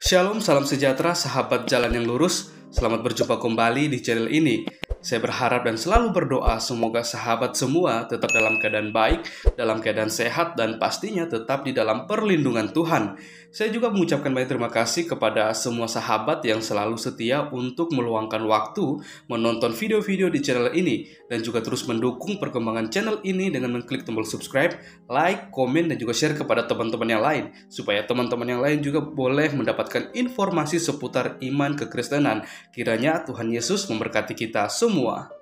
Shalom, salam sejahtera, sahabat jalan yang lurus. Selamat berjumpa kembali di channel ini. Saya berharap dan selalu berdoa semoga sahabat semua tetap dalam keadaan baik, dalam keadaan sehat, dan pastinya tetap di dalam perlindungan Tuhan. Saya juga mengucapkan banyak terima kasih kepada semua sahabat yang selalu setia untuk meluangkan waktu menonton video-video di channel ini dan juga terus mendukung perkembangan channel ini dengan mengklik tombol subscribe, like, komen, dan juga share kepada teman-teman yang lain supaya teman-teman yang lain juga boleh mendapatkan informasi seputar iman kekristenan. Kiranya Tuhan Yesus memberkati kita semua.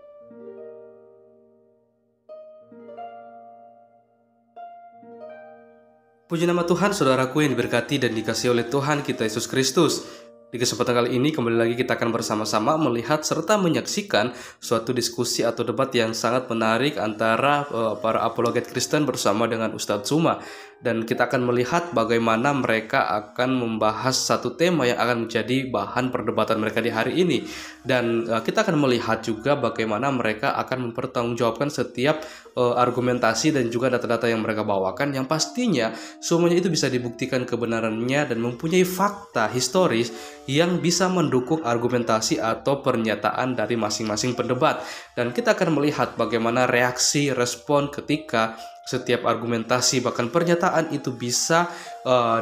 Puji nama Tuhan, saudaraku yang diberkati dan dikasihi oleh Tuhan kita Yesus Kristus. Di kesempatan kali ini kembali lagi kita akan bersama-sama melihat serta menyaksikan suatu diskusi atau debat yang sangat menarik antara para apologet Kristen bersama dengan Ustadz Tsuma. Dan kita akan melihat bagaimana mereka akan membahas satu tema yang akan menjadi bahan perdebatan mereka di hari ini. Dan kita akan melihat juga bagaimana mereka akan mempertanggungjawabkan setiap argumentasi dan juga data-data yang mereka bawakan, yang pastinya semuanya itu bisa dibuktikan kebenarannya dan mempunyai fakta historis yang bisa mendukung argumentasi atau pernyataan dari masing-masing pendebat. Dan kita akan melihat bagaimana reaksi, respon ketika setiap argumentasi bahkan pernyataan itu bisa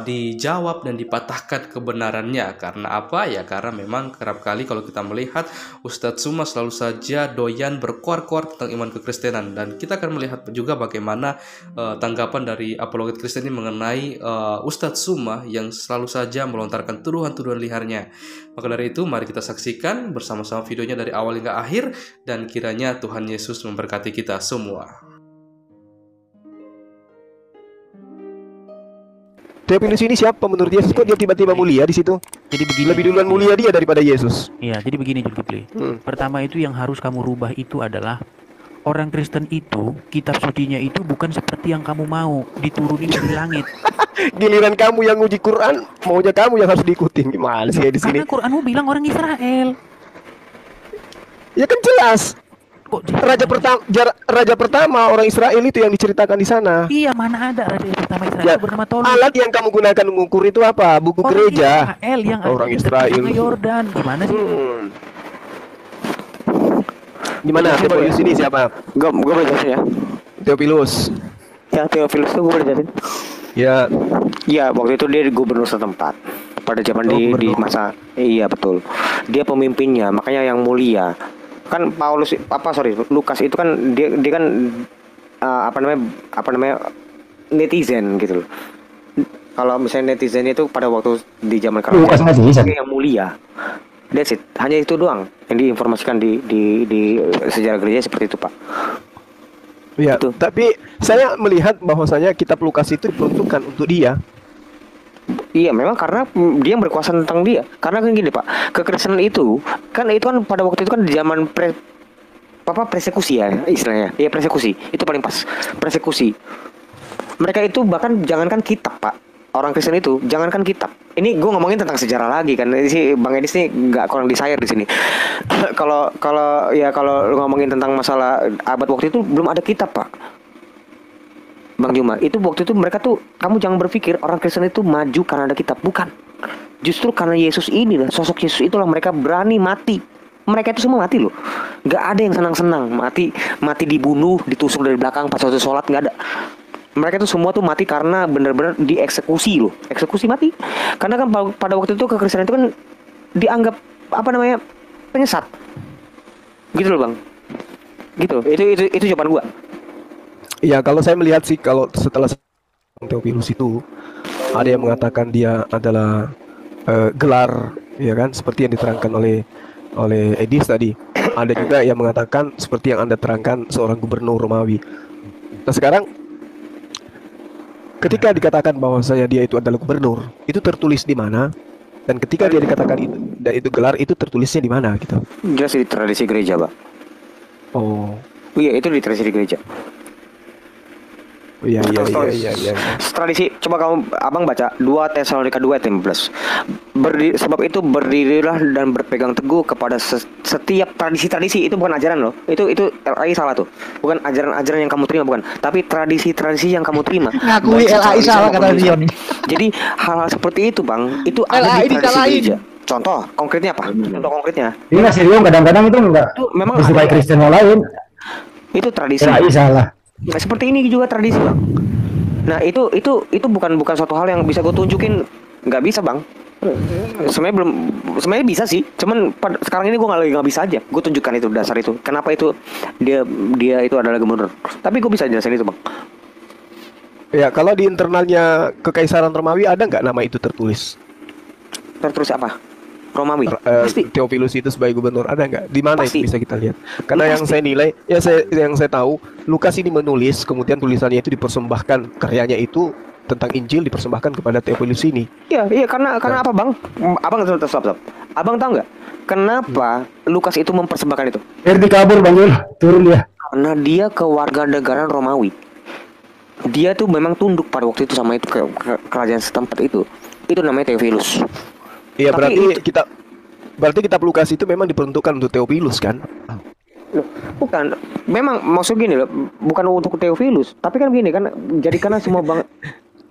dijawab dan dipatahkan kebenarannya. Karena apa? Ya karena memang kerap kali kalau kita melihat Ustadz Tsuma selalu saja doyan berkuar-kuar tentang iman kekristenan. Dan kita akan melihat juga bagaimana tanggapan dari apologet Kristen ini mengenai Ustadz Tsuma yang selalu saja melontarkan tuduhan-tuduhan liarnya. Maka dari itu mari kita saksikan bersama-sama videonya dari awal hingga akhir, dan kiranya Tuhan Yesus memberkati kita semua. Theophilus ini siapa menurut Yesus? Kok dia tiba-tiba mulia di situ? Jadi begini. Lebih duluan mulia dia daripada Yesus. Iya, jadi begini Julkipli. Pertama itu yang harus kamu rubah itu adalah orang Kristen itu, kitab sucinya itu bukan seperti yang kamu mau, diturunin dari langit. Giliran kamu yang uji Quran, maunya kamu yang harus diikutin. Gimana sih di sini? Karena Quranmu bilang orang Israel. Ya kan jelas. Raja pertama orang Israel itu yang diceritakan di sana. Iya, mana ada raja pertama Israel Ya, bernama Tolus. alat yang kamu gunakan mengukur itu apa? Buku Orang gereja. Israel yang orang ada Israel. di Yordan. Gimana sih? Gimana? Theophilus ini siapa? Gue berjelasin ya. Theophilus. Ya Theophilus tuh gue berjelasin. Ya. Ya waktu itu dia gubernur setempat pada zaman di masa. Iya betul. Dia pemimpinnya, makanya yang mulia. Kan Lukas itu kan dia kan apa namanya netizen gitu loh. Kalau misalnya netizen itu pada waktu di zaman Lukas netizen yang mulia. That's it. Hanya itu doang yang diinformasikan di sejarah gereja seperti itu, Pak. Ya, Itu. tapi saya melihat bahwasanya kitab Lukas itu diperuntukkan untuk dia. Iya, memang karena dia yang berkuasa tentang dia. Karena kan gini, Pak, kekristenan itu kan pada waktu itu kan di zaman persekusi ya istilahnya. Iya, persekusi. Itu paling pas. Persekusi. Mereka itu bahkan jangankan kitab, Pak. Orang Kristen itu jangankan kitab. Ini gue ngomongin tentang sejarah lagi kan. Si Bang Edis nih nggak kurang desire di sini. Kalau ngomongin tentang masalah abad waktu itu belum ada kitab, Pak. Bang Juma, itu waktu itu mereka tuh, kamu jangan berpikir orang Kristen itu maju karena ada kitab, bukan. Justru karena Yesus ini lah, sosok Yesus itulah mereka berani mati. Mereka itu semua mati loh. Nggak ada yang senang-senang mati dibunuh, ditusuk dari belakang pas waktu sholat, nggak ada. Mereka itu semua tuh mati karena benar-benar dieksekusi loh, eksekusi mati. Karena kan pada waktu itu kekristenan itu kan dianggap penyesat. Gitu loh, Bang. Gitu. Itu jawaban gua. Ya, kalau saya melihat sih, kalau setelah Theophilus itu ada yang mengatakan dia adalah gelar, ya kan, seperti yang diterangkan oleh Edis tadi. Ada juga yang mengatakan seperti yang Anda terangkan, seorang gubernur Romawi. Nah sekarang, ketika dikatakan bahwa dia itu adalah gubernur, itu tertulis di mana? Dan ketika dia dikatakan itu dan itu gelar, itu tertulisnya di mana gitu? Jelas di tradisi gereja, Pak. Oh. Iya, itu di tradisi gereja. Iya. Tradisi, coba kamu abang baca 2 Tesalonika 2 ayat 15. Sebab itu berdirilah dan berpegang teguh kepada setiap tradisi-tradisi. Itu bukan ajaran loh. Itu LAI salah tuh. Bukan ajaran-ajaran yang kamu terima, bukan. Tapi tradisi-tradisi yang kamu terima. Ngakui LAI salah kata Dion. Jadi hal-hal seperti itu bang, itu ada LAI di tradisi disalahin. gereja. Contoh konkretnya apa? Contoh konkretnya. Ini masih Rio kadang-kadang itu enggak Itu memang sesuai ada. Kristen yang lain. Itu tradisi. LAI salah. Nah, seperti ini juga tradisi bang. Nah itu bukan suatu hal yang bisa gue tunjukin, nggak bisa bang. Sebenarnya bisa sih, cuman sekarang ini gue nggak bisa aja. Gue tunjukkan itu dasar itu. Kenapa itu dia itu adalah gubernur. Tapi gue bisa jelasin itu bang. Ya, kalau di internalnya Kekaisaran Romawi ada nggak nama itu tertulis? Terus apa? Romawi. Pasti. Theophilus itu sebagai gubernur ada nggak? Di mana Pasti. itu bisa kita lihat? Karena yang saya nilai, yang saya tahu, Lukas ini menulis, kemudian tulisannya itu dipersembahkan, karyanya itu tentang Injil dipersembahkan kepada Theophilus ini. Iya, karena apa bang? Abang stop. Abang tahu nggak? Kenapa Lukas itu mempersembahkan itu? Erdi kabur Bang Yul, turun dia. Karena dia kewarganegaraan Romawi. Dia tuh memang tunduk pada waktu itu sama itu ke kerajaan setempat itu. Itu namanya Theophilus. Iya, Tapi berarti kitab Lukas itu memang diperuntukkan untuk Theophilus kan? Loh, bukan. Memang maksud gini loh, bukan untuk Theophilus, tapi kan gini kan, jadi karena semua bang,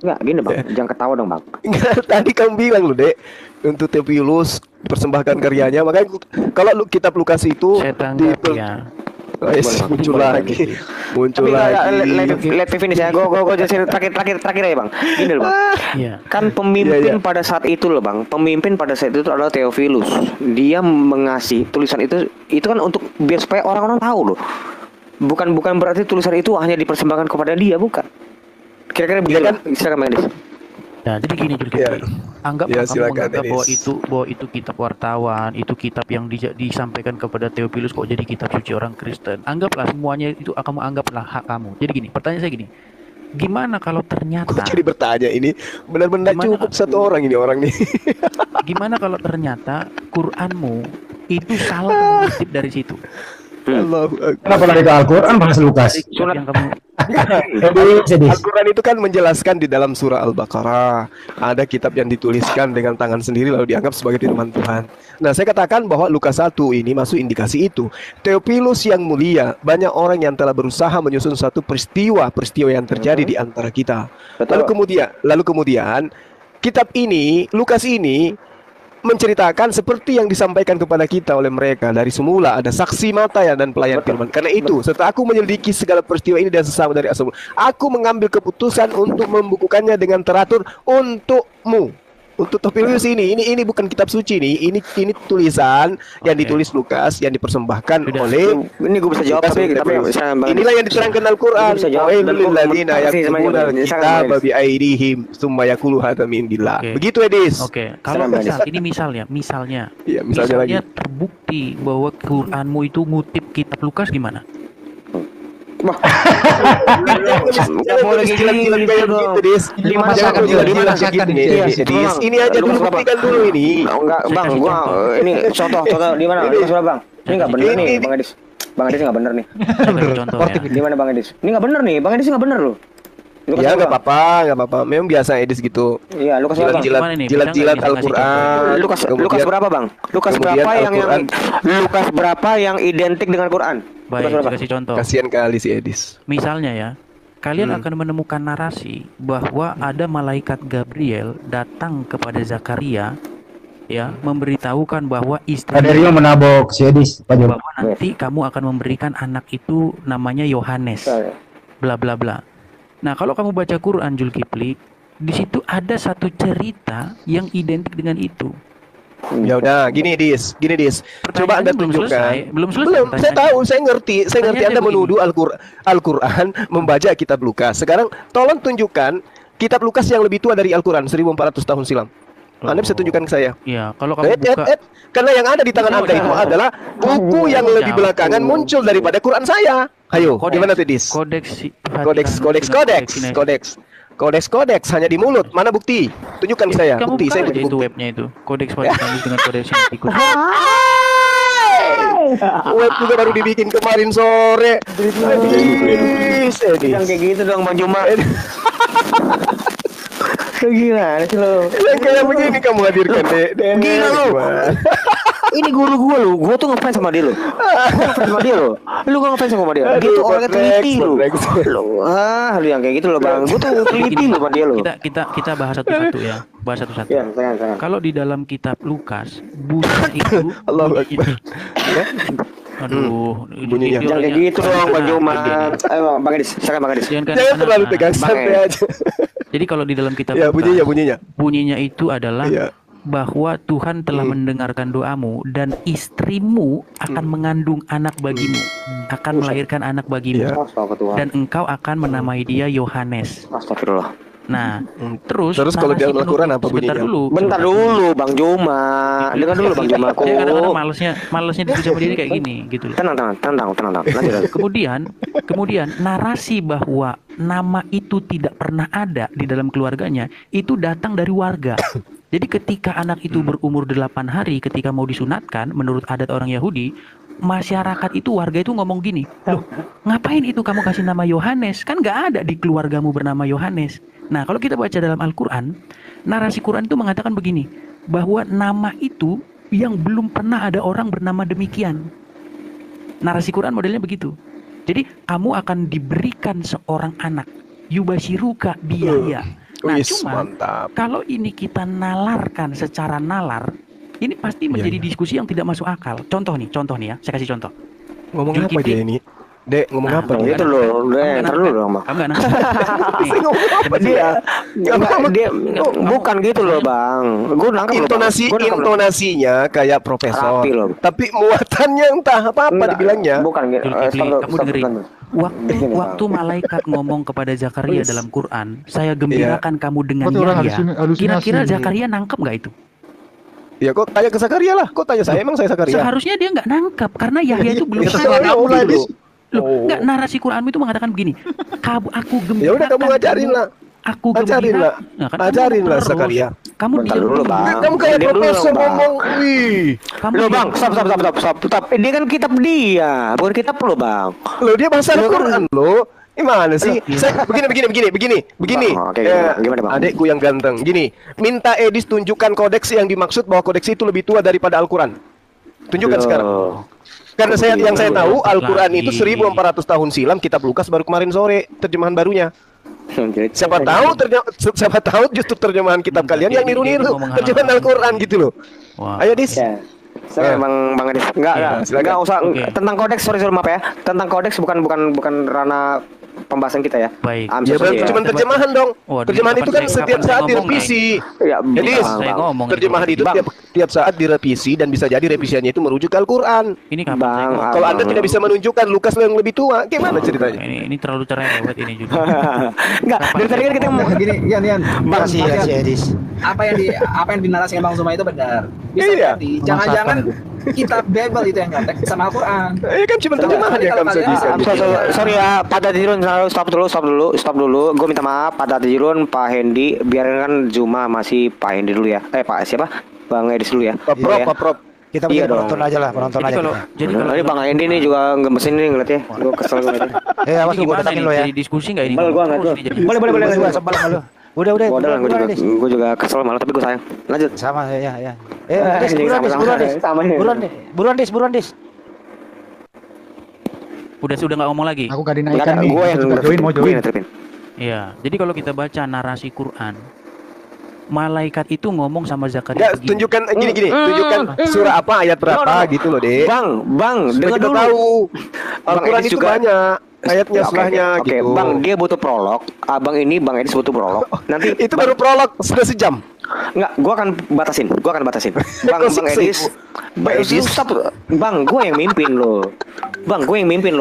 nggak gini bang, jangan ketawa dong bang. Enggak, tadi kamu bilang loh Dek, untuk Theophilus dipersembahkan karyanya, makanya kalau kitab Lukas itu Saya tanggap ya. muncul lagi. Tapi let me finish ya, gue jelasin terakhir aja bang. Gini loh bang, Iya. kan pemimpin pada saat itu loh bang, pemimpin pada saat itu adalah Theophilus. Dia mengasih tulisan itu kan untuk biar supaya orang-orang tahu loh. Bukan berarti tulisan itu hanya dipersembahkan kepada dia, bukan. Kira-kira begitu kan? Silakan Bang Edis. Nah, jadi gini Jul Ya. anggap Ya, kamu silakan, menganggap Dennis. bahwa itu kitab wartawan, itu kitab yang disampaikan kepada Theophilus kok jadi kitab suci orang Kristen. Anggaplah semuanya itu kamu anggaplah hak kamu. Jadi gini, pertanyaan saya gini. Gimana kalau ternyata Kok jadi bertanya ini? Benar-benar Gimana? cukup satu orang ini orang nih. gimana kalau ternyata Quranmu itu salah mengutip dari situ? Allahu Akbar. Kenapa lari ke Al-Quran bahas Lukas? Kitab yang kamu Sedih. Al-Quran itu kan menjelaskan di dalam surah Al-Baqarah. Ada kitab yang dituliskan dengan tangan sendiri lalu dianggap sebagai firman Tuhan. Nah, saya katakan bahwa Lukas 1 ini masuk indikasi itu. Theophilus yang mulia, banyak orang yang telah berusaha menyusun satu peristiwa yang terjadi di antara kita. Betul. Lalu kemudian kitab ini, Lukas ini menceritakan seperti yang disampaikan kepada kita oleh mereka dari semula, ada saksi mata ya dan pelayan firman. Karena itu, setelah aku menyelidiki segala peristiwa ini dan sesama dari asal, aku mengambil keputusan untuk membukukannya dengan teratur untukmu. Untuk Theophilus ini bukan kitab suci nih, ini tulisan yang Oke. ditulis Lukas yang dipersembahkan Sudah. oleh Ini gue bisa jawab Lukas tapi Theophilus. saya Bang Edis. Inilah yang diterangkan Al-Quran. Bisa jawab. Dan Wailul ladzina makasih sama yaktubuna Bang Edis. al-kitaba bi aydihim tsumma yaqulu hadza min indillah. Oke. Begitu Edis. Oke, kalau Bang Edis. misalnya Iya, misalnya lagi. terbukti bahwa Quranmu itu ngutip kitab Lukas gimana? Wah. Nggak boleh kayak gini dong. Dimasakkan juga, dimasakkan. Iya, Ini aja dulu buktikan dulu ini. Enggak bang, kasih gua contoh. ini contoh di mana? Lukas berapa bang? Ini nggak bener nih Ini- Bang Edis. Bang Edis nggak bener nih. Saya kasih contoh ya. Di mana Bang Edis? Ini nggak bener nih, Bang Edis nggak bener loh. Lukas Ya berapa, nggak apa-apa. Memang biasa Edis gitu. Bang? Iya, Lukas berapa? Bang? Gimana nih? Bisa Jilat-jilat nggak bisa ngasih Al-Quran. Lukas Kemudian- berapa bang? Lukas kemudian berapa Al-Quran. Lukas berapa yang identik dengan Quran? Lukas Baik, berapa? saya kasih contoh. Kasihan kali si Edis. Misalnya ya, kalian akan menemukan narasi bahwa ada malaikat Gabriel datang kepada Zakaria ya, memberitahukan bahwa Ada istri Rio menabok si Edis, Pak Jul. bahwa nanti kamu akan memberikan anak itu namanya Yohanes. Bla bla bla. Nah, kalau kamu baca Quran Zulkifli, di situ ada satu cerita yang identik dengan itu. Ya udah, gini Dis. Coba Anda Pertanyaannya belum tunjukkan. selesai, belum selesai Belum, saya pertanyaannya. tahu, saya ngerti Pertanyaannya Anda begini. menuduh Al-Quran membaca kitab Lukas. Sekarang tolong tunjukkan kitab Lukas yang lebih tua dari Al-Quran 1400 tahun silam. Anda bisa tunjukkan ke saya. Iya, kalau kamu buka Karena yang ada di tangan Anda itu adalah buku yang lebih belakangan muncul daripada Quran saya. Ayo, gimana tuh Dis? Kodeks hanya di mulut. Mana bukti? Tunjukkan ke saya. Kamu Bukti, buka saya aja punya itu bukti. webnya itu. Kodeks Vatikanus dengan kodeks Sinaiticus. Web juga baru dibikin kemarin sore. Edis. Yang kayak gitu dong Bang Juma. Gila sih lo. Yang kayak begini kamu hadirkan, Dek. Gila lu. Ini guru gue lu, gue tuh ngefans sama dia lu. Ngefans sama dia lu. Lu gak ngefans sama dia. Gitu orangnya teliti lu. Lu yang kayak gitu loh Bang. Gue tuh teliti lu sama dia lu. Kita bahas satu-satu ya. Bahas satu-satu. Ya, jangan. Kalau di dalam kitab Lukas, buta itu Allahu Akbar. aduh, Bunyinya. Jangan kayak gitu dong Bang Juma. Ayo Bang Edis, silakan Bang Edis. Jangan terlalu tegang, santai aja. Jadi kalau di dalam kitab Ya, Lukas, bunyinya. itu adalah Iya. bahwa Tuhan telah mendengarkan doamu dan istrimu akan mengandung anak bagimu, akan melahirkan anak bagimu, Iya. dan engkau akan menamai dia Yohanes. Astagfirullah. Nah, terus kalau di narasi Al-Quran apa sebentar bunyinya? Bentar dulu Bang Juma. Dengar dulu Bang Juma. Saya kadang-kadang malesnya diskusi sama dia kayak gini gitu loh. Tenang. Lanjut. Kemudian narasi bahwa nama itu tidak pernah ada di dalam keluarganya itu datang dari warga. Jadi ketika anak itu berumur 8 hari ketika mau disunatkan menurut adat orang Yahudi, masyarakat itu warga itu ngomong gini, "Loh, ngapain itu kamu kasih nama Yohanes? Kan nggak ada di keluargamu bernama Yohanes." Nah, kalau kita baca dalam Al-Quran, narasi Quran itu mengatakan begini, bahwa nama itu yang belum pernah ada orang bernama demikian. Narasi Quran modelnya begitu. Jadi kamu akan diberikan seorang anak, yubashiruka biyaya. Nah, cuma kalau ini kita nalarkan secara nalar, ini pasti menjadi diskusi yang tidak masuk akal. Contoh nih ya, saya kasih contoh. Ngomong apa dia ini? Dek, ngomong apa dia? Itu loh, ntar dulu dong Bang. Kamu nggak nangkep? Dia bukan gitu loh Bang. Gue nangkep Intonasinya kayak profesor. Rapi loh. Tapi muatannya entah apa dibilangnya. Bukan gitu. Kamu dengerin. Waktu malaikat ngomong kepada Zakaria dalam Quran, saya gembirakan kamu dengan Yahya. Kira-kira Zakaria nangkep nggak itu? Ya kok tanya ke Zakaria lah. Kok tanya saya? Emang saya Zakaria? Seharusnya dia nggak nangkep karena Yahya itu belum Loh, enggak, narasi Quranmu itu mengatakan begini. Aku gembirakan. Ya udah kamu ajarin lah. Ajarin lah Zakaria. Kamu dulu Bang. Kamu kayak profesor ngomong. Wih. Loh Bang, stop. Ini kan kitab dia, bukan kitab lo Bang. Loh dia bahasa Al-Quran loh. Gimana sih? Saya begini. Oke, gimana Bang? Adekku yang ganteng. Gini, minta Edis tunjukkan kodeks yang dimaksud bahwa kodeks itu lebih tua daripada Al-Quran. Tunjukkan sekarang. Karena yang saya tahu Al-Quran itu 1400 tahun silam, kitab Lukas baru kemarin sore terjemahan barunya. Siapa tahu justru terjemahan kitab kalian yang niru-niru terjemahan Al-Quran gitu loh. Ayo Dis. Saya Bang Adis. Enggak usah tentang kodeks, sorry maaf ya. Tentang kodeks bukan ranah pembahasan kita ya. Baik. Ya berarti cuma terjemahan dong. Terjemahan itu kan setiap saat direvisi. Jadi terjemahan itu tiap saat direvisi dan bisa jadi revisiannya itu merujuk ke Al-Quran. Ini Bang. Kalau Anda tidak bisa menunjukkan Lukas yang lebih tua, gimana ceritanya? Ini terlalu cerewet ini juga. Enggak, dari tadi kan kita mau gini, Yan. Bang Edis. Apa yang dinarasikan Bang Zuma itu benar. Bisa jadi. Jangan-jangan kitab Bible itu yang nggak sama Al-Quran. Kan cuma terjemahan ya kamu bisa. Sorry ya, Pak Tajirun, stop dulu. Gue minta maaf Pak Tajirun, Pak Hendy, biarin kan Zuma masih Pak Hendy dulu ya. Pak siapa? Bang Edis dulu ya. Pak Prop. Kita penonton aja lah, Jadi kalau Bang Hendy nih juga ngemesin nih ngeliatnya. Gue kesel banget. awas gue tatakin lo ya. Jadi diskusi nggak ini? Boleh. Sebal sama lo. Udah. Bodoh gue juga kesel malah tapi gue sayang. Lanjut. Sama ya. Buruan Dis. Sudah nggak ngomong lagi. Aku gak dinaikkan nih. Gue yang mau join. Iya. Jadi kalau kita baca narasi Quran, malaikat itu ngomong sama Zakaria. Enggak, tunjukkan gini. Tunjukkan surah apa, ayat berapa gitu loh, Dek. Bang, dengar dulu. Tahu. Al-Quran itu banyak ayatnya setelahnya gitu. Oke, Bang, dia butuh prolog. Bang Edis butuh prolog. Nanti itu baru prolog, sudah sejam. Enggak, gua akan batasin. Bang Edis. Stop. Bang, gue yang mimpin lo.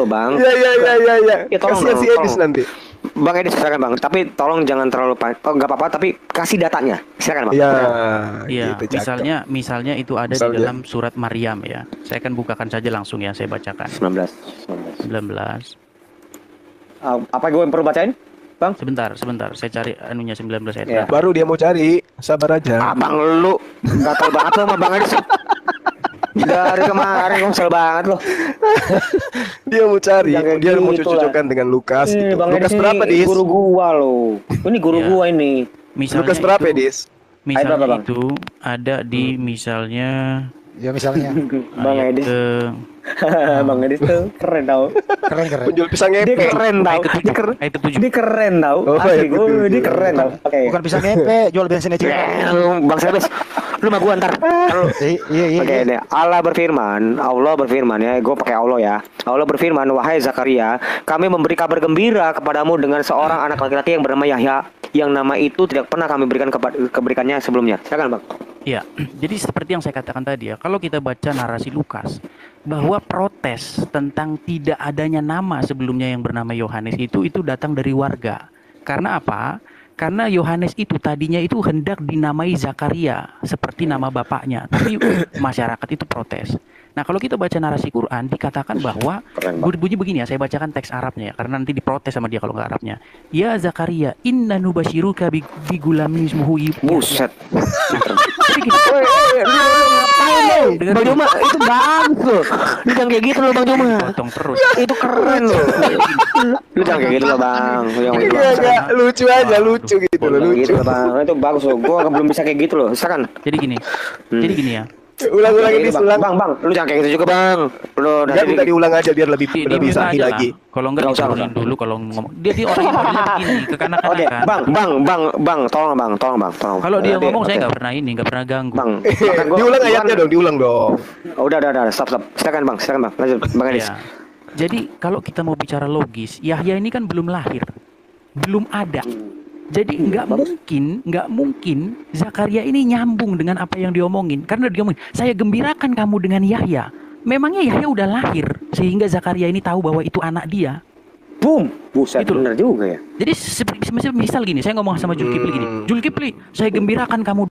Bang. Iya. Kasih Edis nanti. Bang Edis silakan Bang, tapi tolong jangan terlalu enggak apa-apa, tapi kasih datanya. Silakan Bang. Iya, gitu, misalnya itu ada di dalam surat Maryam ya. Saya akan bukakan saja langsung ya, saya bacakan. 19. Apa gue yang perlu bacain? Bang? Sebentar. Saya cari anunya 19 ayat. Ya. Baru dia mau cari, sabar aja. Abang lu enggak tahu banget sama Bang Edis. Dari kemarin kamu kesel banget loh. Dia mau cari, Jangan kayak dia mau gitu cocokkan dengan Lukas gitu. Bang Lukas Edis berapa, ini Dis? guru gua loh. Ini guru Ya. gua ini. Misalnya Lukas berapa, itu, Dis? misalnya berapa, Bang? itu ada di misalnya Ya misalnya Bang ayat Edis. ke Bang Edis tuh keren tau. keren. Penjual pisang Dia ngepek. keren tau. ayat Dia keren. ayat ke-7. Dia keren tau. Oh, Asli ayat gua, ke-7. dia keren tau. Oke. Bukan pisang ngepe, jual bensin aja. Bang Sebes, lu mah gua ntar. Iya. Oke, deh. Allah berfirman ya, gue pakai Allah ya. Allah berfirman, wahai Zakaria, kami memberi kabar gembira kepadamu dengan seorang anak laki-laki yang bernama Yahya, yang nama itu tidak pernah kami berikannya sebelumnya. Silakan, Bang. Ya, jadi seperti yang saya katakan tadi ya, kalau kita baca narasi Lukas, bahwa protes tentang tidak adanya nama sebelumnya yang bernama Yohanes itu datang dari warga. Karena apa? Karena Yohanes itu tadinya itu hendak dinamai Zakaria seperti nama bapaknya, tapi masyarakat itu protes. Nah, kalau kita baca narasi Quran dikatakan bahwa berbunyi begini ya, saya bacakan teks Arabnya ya, karena nanti diprotes sama dia kalau nggak Arabnya. Ya Zakaria, inna nubashiruka bigulamin ismuhu Buset. Jadi gini, Bang Juma, itu bagus loh. Lu jangan kayak gitu loh, Bang Juma. potong terus. Itu keren loh. Lu jangan kayak gitu loh, Bang. Lu jangan kayak gitu. Iya, lucu aja, lucu gitu loh, Jangan lucu. gitu loh, Bang. Itu bagus loh. Gua belum bisa kayak gitu loh. Silakan. Jadi gini ya. Ulang-ulang ini, ulang. Bang. Lu jangan kayak gitu juga, Bang. Lu Enggak, minta diulang aja biar lebih Dia lebih bilang sahih aja lagi. lah. Kalau enggak Nggak usah, diturunin nggak usah. dulu kalau ngomong. Dia orang yang modelnya begini, kekanak-kanakan. Oke, Bang, tolong. Kalau dia ngomong saya Oke. nggak pernah ganggu. Bang, bahkan gua- Diulang gua ayatnya kan- dong, diulang dong. Oh, udah, stop. Silakan, Bang. Lanjut, Bang Edis. Ya. Jadi kalau kita mau bicara logis, Yahya ini kan belum lahir, belum ada. Jadi nggak mungkin Zakaria ini nyambung dengan apa yang diomongin. Karena dia ngomong, saya gembirakan kamu dengan Yahya. Memangnya Yahya udah lahir sehingga Zakaria ini tahu bahwa itu anak dia. Boom. Buset, Gitu loh. bener juga ya. Jadi misal gini, saya ngomong sama Zulkifli gini, Zulkifli, saya gembirakan kamu.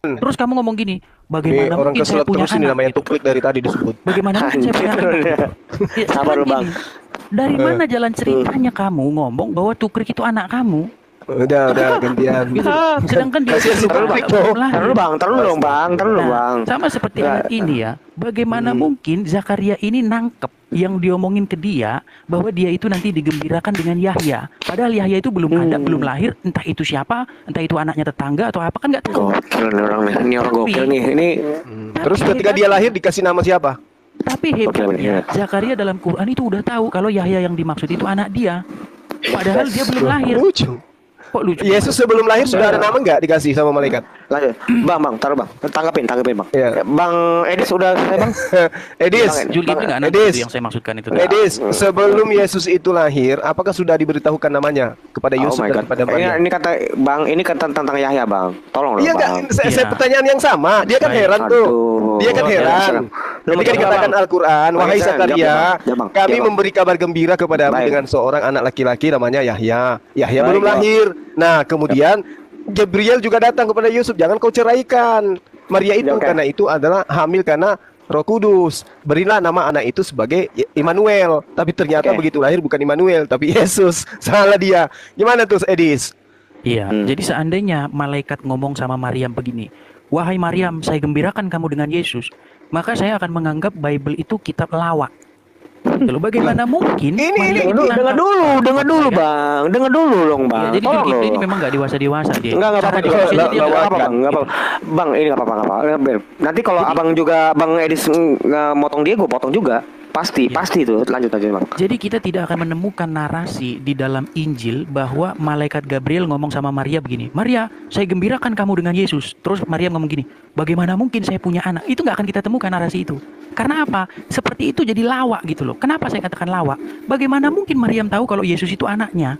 Terus kamu ngomong gini, Ini bagaimana orang mungkin saya keselak punya terus ini anak? namanya Gitu. tuklik dari tadi disebut. Bagaimana mungkin saya punya anak? Ya, Sabar lu, sekarang Bang. gini, dari mana jalan ceritanya kamu ngomong bahwa Tukrik itu anak kamu? Udah gantian. Gitu. Sedangkan dia Kasih belum Bang. lahir. Taruh Bang. Nah, Bang. sama seperti ayat ini ya. Bagaimana mungkin Zakaria ini nangkep yang diomongin ke dia bahwa dia itu nanti digembirakan dengan Yahya. Padahal Yahya itu belum ada, belum lahir. Entah itu siapa, entah itu anaknya tetangga atau apa kan nggak tahu. Gokil nih orang nih. Ini orang gokil nih. Ini Terus ketika dia lahir dikasih nama siapa? Tapi hebatnya Zakaria dalam Quran itu udah tahu kalau Yahya yang dimaksud itu anak dia. Padahal dia belum lahir. Lucu. Kok lucu? Yesus sebelum lahir sudah ada nama nggak dikasih sama malaikat? lanjut. Bang, taruh Bang. Tanggapin Bang. Iya. Bang Edis udah selesai, Bang. Edis, Julki itu nggak anak Edis. itu yang saya maksudkan itu. Edis, sebelum Yesus itu lahir, apakah sudah diberitahukan namanya kepada Oh Yusuf my dan God. kepada Maria? Ini kata Bang, ini kata tentang Yahya, Bang. Tolong loh, Iya Bang. nggak? Saya Iya. pertanyaan yang sama. Dia kan Baik. heran tuh. Aduh. Dia kan Oke, heran. silakan. Lu mau Ketika jawab, dikatakan Bang? Al-Quran, Baik, wahai silakan. Zakaria, Jawab, Bang. kami Jawab. memberi kabar gembira kepadamu Baik. dengan seorang anak laki-laki namanya Yahya. Yahya Baik, belum Bang. lahir. Nah, kemudian Gabriel juga datang kepada Yusuf, jangan kau ceraikan Maria itu, Oke. karena itu adalah hamil karena Roh Kudus. Berilah nama anak itu sebagai Immanuel. Tapi ternyata Oke. begitu lahir bukan Immanuel, tapi Yesus. Salah dia. Gimana tuh, Edis? Iya, jadi seandainya malaikat ngomong sama Maryam begini, wahai Maryam, saya gembirakan kamu dengan Yesus, maka saya akan menganggap Bible itu kitab lawak. Lalu bagaimana mungkin? Maryam itu Dengar dulu, Ya. Bang. Dengar dulu dong, Ya, Bang. jadi Tolong Zulkifli loh. ini memang nggak dewasa dia. Enggak apa-apa. Cara diskusinya dia Enggak nggak apa-apa, Bang. Enggak apa-apa. Bang, ini enggak apa-apa. Nanti kalau Abang juga Bang Edis motong dia, gue potong juga. Pasti itu. Lanjut aja, Bang. Jadi kita tidak akan menemukan narasi di dalam Injil bahwa malaikat Gabriel ngomong sama Maria begini, Maria, saya gembirakan kamu dengan Yesus. Terus Maria ngomong gini, bagaimana mungkin saya punya anak? Itu nggak akan kita temukan narasi itu. Karena apa? Seperti itu jadi lawak gitu loh. Kenapa saya katakan lawak? Bagaimana mungkin Maryam tahu kalau Yesus itu anaknya?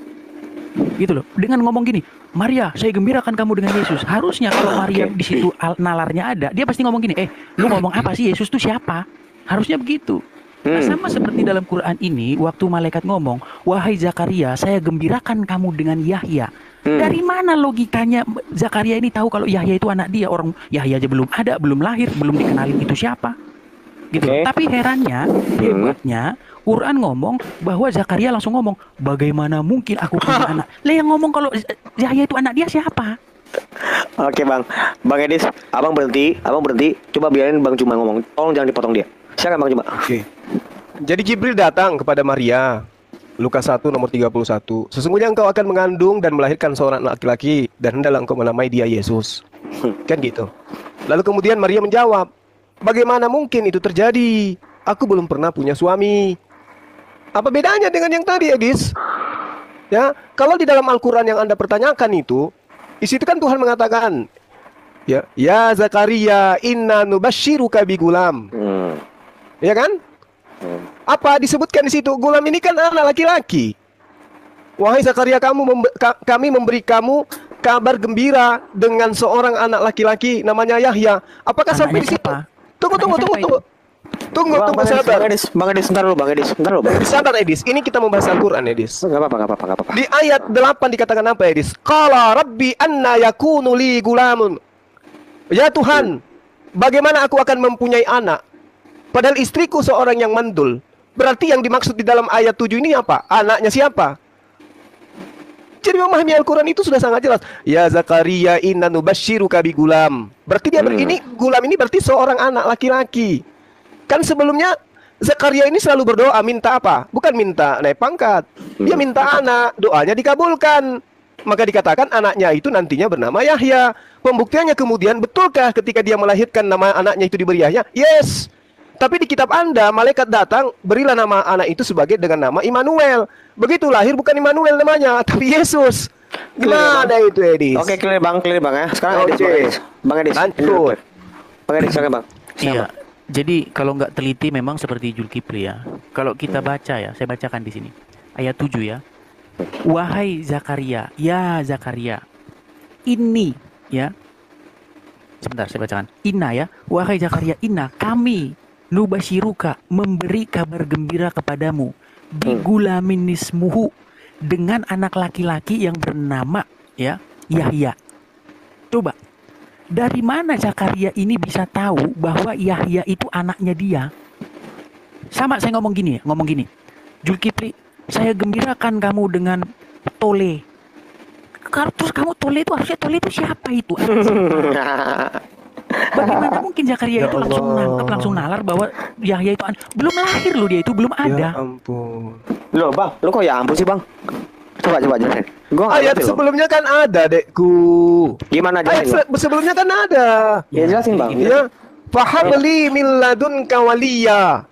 Gitu loh. Dengan ngomong gini, Maria, saya gembirakan kamu dengan Yesus. Harusnya kalau Maria di situ nalarnya ada, dia pasti ngomong gini, lu ngomong apa sih? Yesus itu siapa? Harusnya begitu. Nah, sama seperti dalam Quran ini, waktu malaikat ngomong, wahai Zakaria, saya gembirakan kamu dengan Yahya. Dari mana logikanya Zakaria ini tahu kalau Yahya itu anak dia? Orang Yahya aja belum ada, belum lahir, belum dikenalin itu siapa? Gitu. Oke. Tapi hebatnya, Quran ngomong bahwa Zakaria langsung ngomong, bagaimana mungkin aku punya anak? Lah yang ngomong kalau Yahya itu anak dia siapa? Oke bang, Bang Edis, abang berhenti. Coba biarin Bang Juma ngomong. Tolong jangan dipotong dia. Silakan Bang Juma. Oke. Jadi Jibril datang kepada Maria. Lukas 1 nomor 31. Sesungguhnya engkau akan mengandung dan melahirkan seorang laki-laki dan hendaklah engkau menamai dia Yesus. Kan gitu. Lalu kemudian Maria menjawab, bagaimana mungkin itu terjadi? Aku belum pernah punya suami. Apa bedanya dengan yang tadi, Edis? Ya, kalau di dalam Al-Quran yang Anda pertanyakan itu, di situ kan Tuhan mengatakan, ya Zakaria, inna nubashiruka bigulam. Ya kan? Apa disebutkan di situ? Gulam ini kan anak laki-laki. Wahai Zakaria, kami memberi kamu kabar gembira dengan seorang anak laki-laki namanya Yahya. Apakah sampai di situ? Tunggu, sabar. Bang Edis, sebentar dulu, Bang Edis. Sabar, Edis. Ini kita membahas Al-Quran, Edis. Enggak apa-apa. Di ayat 8 dikatakan apa, Edis? Qala rabbi anna yakunu li gulamun. Ya Tuhan, bagaimana aku akan mempunyai anak? Padahal istriku seorang yang mandul. Berarti yang dimaksud di dalam ayat 7 ini apa? Anaknya siapa? Jadi memahami Al-Quran itu sudah sangat jelas. Ya Zakaria inna nubashiruka bigulam. Berarti dia ini gulam ini berarti seorang anak laki-laki. Kan sebelumnya Zakaria ini selalu berdoa minta apa? Bukan minta naik pangkat. Dia minta anak, doanya dikabulkan. Maka dikatakan anaknya itu nantinya bernama Yahya. Pembuktiannya kemudian, betulkah ketika dia melahirkan nama anaknya itu diberi Yahya? Yes. Tapi di kitab Anda, malaikat datang, berilah nama anak itu sebagai dengan nama Immanuel. Begitu lahir bukan Immanuel namanya, tapi Yesus. Gimana itu, Edis? Oke, clear bang ya. Sekarang Bang Edis. Lanjut. Bang Edis, silakan Bang. Iya. Jadi kalau nggak teliti memang seperti Zulkifli ya. Kalau kita baca ya, saya bacakan di sini. Ayat 7 ya. Wahai Zakaria, ya Zakaria. Ini ya. Sebentar saya bacakan. Inna ya. Wahai Zakaria, inna kami nubashiruka memberi kabar gembira kepadamu bigulamin ismuhu dengan anak laki-laki yang bernama ya Yahya. Coba dari mana Zakaria ini bisa tahu bahwa Yahya itu anaknya dia? Sama saya ngomong gini. Zulkifli, saya gembirakan kamu dengan Tole. Terus kamu Tole itu harusnya Tole itu siapa itu? Bagaimana mungkin Zakaria itu langsung nangkep, langsung nalar bahwa Yahya itu belum lahir loh, dia itu belum ada. Ya ampun. Loh bang, lo kok ya ampun sih bang? Coba jelasin. Ayat sebelumnya kan ada, dekku. Gimana jelasin? Ayat sebelumnya kan ada. Ya jelasin bang. Ya, fahabli min ladunka waliya.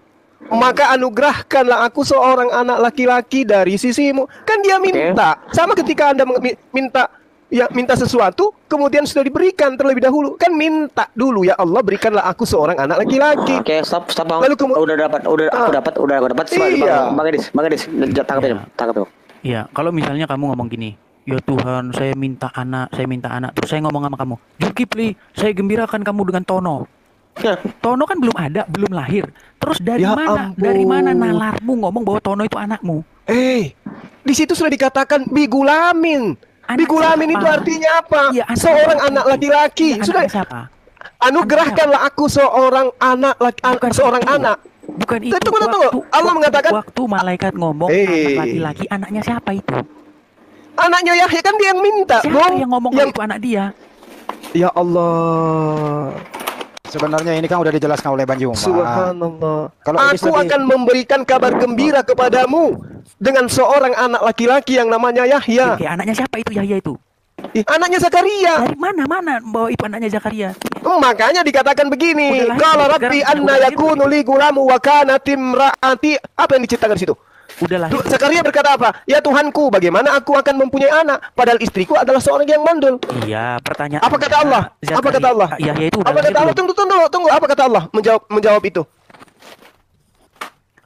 Maka anugerahkanlah aku seorang anak laki-laki dari sisimu. Kan dia minta. Sama ketika Anda minta sesuatu, kemudian sudah diberikan terlebih dahulu. Kan minta dulu, ya Allah berikanlah aku seorang anak laki-laki. Oke, stop bang. Lalu Aku dapat. Iya. Bang Edis, tangkap. Iya, kalau misalnya kamu ngomong gini, ya Tuhan, saya minta anak. Terus saya ngomong sama kamu, Zulkifli, saya gembirakan kamu dengan Tono. Tono kan belum ada, belum lahir. Terus dari mana nalarmu ngomong bahwa Tono itu anakmu? Di situ sudah dikatakan bigulamin. Bigulamin itu artinya apa? Ya, seorang anak laki-laki. Sudah siapa? Anugerahkanlah aku seorang anak anak. Bukan itu. Tunggu. Allah mengatakan waktu malaikat ngomong anak laki-laki, anaknya siapa itu? Anaknya Yahya, kan dia yang minta. Siapa yang ngomong kalau itu anak dia? Ya Allah. Sebenarnya ini kan udah dijelaskan oleh Bang Juma. Subhanallah. Kalau aku akan memberikan kabar gembira kepadamu dengan seorang anak laki-laki yang namanya Yahya. Oke, anaknya siapa itu Yahya itu? Anaknya Zakaria. Dari mana bahwa itu anaknya Zakaria? Makanya dikatakan begini, qala rabbi anna yakunu li gulamu wa kanat imraati. Apa yang diceritakan di situ? Udah lahir. Zakaria berkata apa? Ya Tuhanku, bagaimana aku akan mempunyai anak padahal istriku adalah seorang yang mandul? Iya, pertanyaan. Apa kata Allah? Apa kata Allah? Yahya itu apa kata Allah? Tunggu. Apa kata Allah menjawab itu?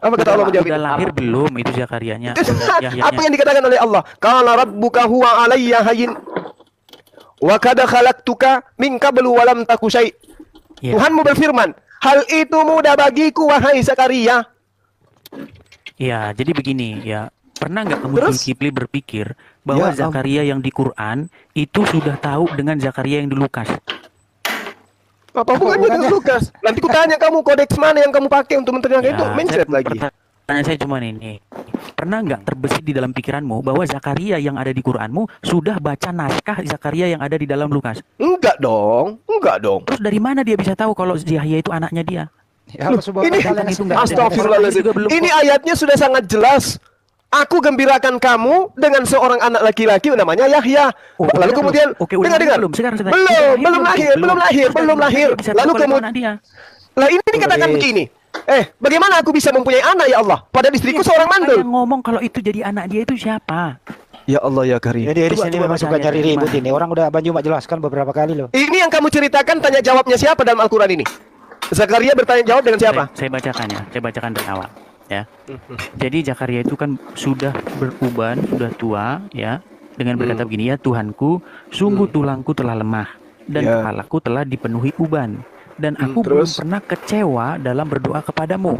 Apa kata Allah menjawab itu? Udah lahir belum itu Zakarianya? Apa yang dikatakan oleh Allah? Qala rabbuka huwa alayya hayyin wa qad khalaqtuka min qablu wa lam taku syai'. Tuhanmu berfirman, hal itu mudah bagiku wahai Zakaria. Ya, jadi begini ya. Pernah nggak kamu Zulkifli berpikir bahwa Zakaria yang di Quran itu sudah tahu dengan Zakaria yang di Lukas? Apa hubungannya dengan Lukas? Nanti ku tanya kamu kodeks mana yang kamu pakai untuk menerangkan itu mindset lagi. Pertanyaan saya cuma ini. pernah nggak terbesit di dalam pikiranmu bahwa Zakaria yang ada di Quranmu sudah baca naskah Zakaria yang ada di dalam Lukas? Enggak dong. Terus dari mana dia bisa tahu kalau Yahya itu anaknya dia? Ya, Ini astagfirullahaladzim. Ini ayatnya sudah sangat jelas. Aku gembirakan kamu dengan seorang anak laki-laki namanya Yahya. Lalu kemudian dengar. Belum lahir. Lalu kemudian lah ini dikatakan begini. Bagaimana aku bisa mempunyai anak ya Allah? Padahal istriku seorang mandul. Yang ngomong kalau itu jadi anak dia itu siapa? Ya Allah ya Karim. Jadi di sini memang suka nyari ribut ini. Orang udah Banyu Mak jelaskan beberapa kali loh. Ini yang kamu ceritakan tanya jawabnya siapa dalam Al-Quran ini? Zakaria bertanya jawab dengan siapa? Saya bacakan dari awal ya. Jadi Zakaria itu kan sudah beruban, sudah tua ya, dengan berkata begini, ya Tuhanku, sungguh tulangku telah lemah dan kepalaku telah dipenuhi uban. Dan aku belum pernah kecewa dalam berdoa kepadamu.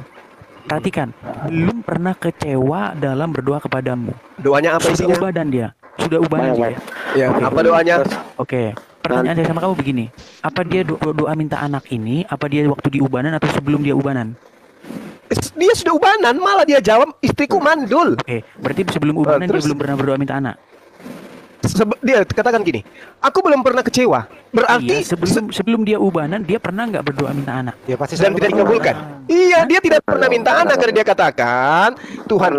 Perhatikan, belum pernah kecewa dalam berdoa kepadamu. Doanya apa isinya? Sudah ubanan dia. Ya, apa doanya? Oke. Pertanyaan saya sama kamu begini, apa dia doa minta anak ini, apa dia waktu di ubanan atau sebelum dia ubanan? Dia sudah ubanan, malah dia jawab istriku mandul. Oke, berarti sebelum ubanan dia belum pernah berdoa minta anak. Dia katakan gini, aku belum pernah kecewa. Berarti sebelum dia ubanan dia pernah nggak berdoa minta anak? Ya pasti dan tidak dikabulkan. Iya, dia tidak pernah minta anak karena dia katakan, Tuhan,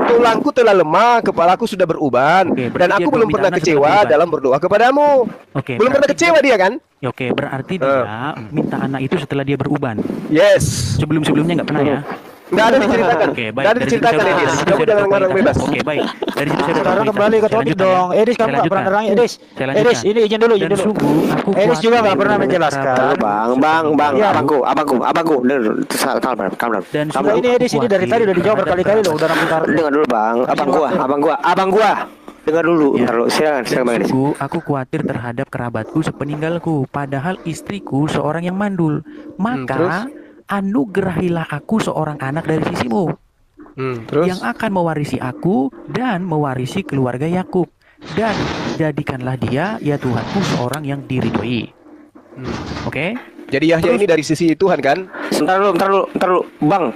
tulangku telah lemah, kepalaku sudah beruban, dan aku belum pernah kecewa dalam berdoa kepadamu. Belum pernah kecewa dia kan? Oke, berarti dia minta anak itu setelah dia beruban. Yes. Sebelumnya nggak pernah ya? Nggak ada diceritakan. Oke, baik. Nggak ada diceritakan ini. Kamu jangan ngarang bebas. Oke, baik. Dari situ saya sekarang kembali ke topik dong. Edis, kamu nggak pernah nerangin. Edis, ini izin dulu. Edis juga nggak pernah menjelaskan. Bang, abangku. Kalem. Dan ini Edis ini dari tadi udah dijawab berkali-kali loh. Udah rampung. Dengar dulu bang, abang gua. Dengar dulu, silakan Edis. Aku khawatir terhadap kerabatku sepeninggalku, padahal istriku seorang yang mandul. Maka anugerahilah aku seorang anak dari sisimu, yang akan mewarisi aku dan mewarisi keluarga Yakub, dan jadikanlah dia ya Tuhanku seorang yang diridhoi. Oke? Jadi Yahya ini dari sisi Tuhan kan? Sebentar dulu. Bang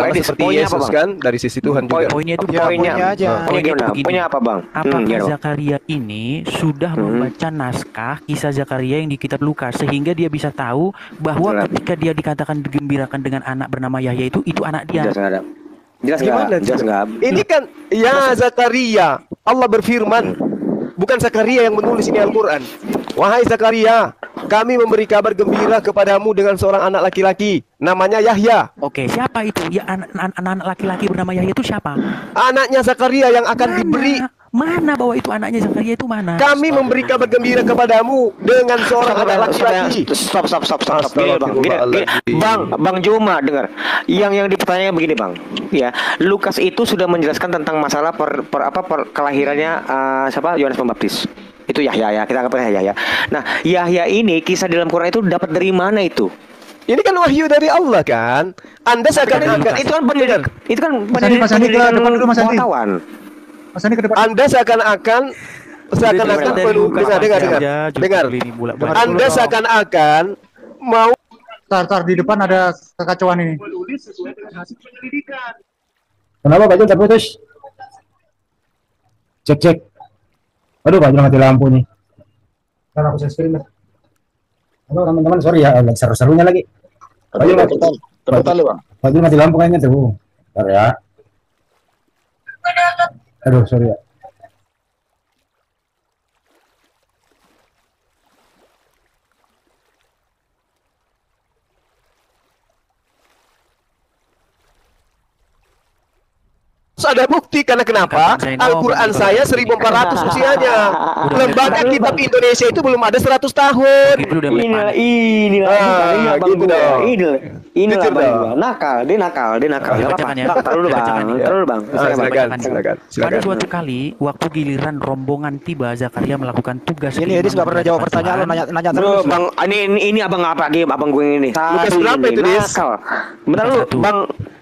Edis, seperti Yesus kan dari sisi Tuhan juga. Poinnya itu poinnya apa bang? Apakah Zakaria ini sudah membaca naskah kisah Zakaria yang di kitab Lukas sehingga dia bisa tahu bahwa ketika dia dikatakan digembirakan dengan anak bernama Yahya itu anak dia? Jelas nggak? Ini kan ya Zakaria, Allah berfirman, bukan Zakaria yang menulis ini Al-Quran. Wahai Zakaria, kami memberi kabar gembira kepadamu dengan seorang anak laki-laki, namanya Yahya. Oke, siapa itu? Ya anak laki-laki bernama Yahya itu siapa? Anaknya Zakaria yang akan diberi. Mana bahwa itu anaknya Zakaria itu mana? Kami memberi kabar gembira kepadamu dengan seorang anak laki-laki. Stop. Gini, Bang Juma dengar. Yang dipertanyakan begini bang. Ya, Lukas itu sudah menjelaskan tentang masalah kelahirannya siapa? Yohanes Pembaptis. Itu Yahya ya, kita anggap Yahya. Nah, Yahya ini kisah di dalam Quran itu dapat dari mana itu? Ini kan wahyu dari Allah kan. Anda seakan-akan itu kan pendidikan wartawan. Anda seakan-akan dengar. Anda seakan-akan mau tar di depan ada kekacauan ini. Kenapa Pak Jul terputus? Cek. Aduh Pak Jul mati lampu nih. Kalau aku screen lah. Halo teman-teman, sorry ya, seru-serunya lagi. Pak Jul mati lampu kayaknya tuh. Bentar ya. Aduh, sorry ya. ada bukti karena kenapa? Al-Quran saya 1400 usianya. Lembaga kitab Indonesia itu belum ada 100 tahun. Inilah nakal, dia nakal. Terlalu bang. Silakan. Pada suatu kali, waktu giliran rombongan tiba, Zakaria melakukan tugas. Ini Edis nggak pernah jawab pertanyaan lo, nanya terus. Bang, ini abang apa? Abang gue ini. Lukas berapa itu dia? Bentar lu, bang.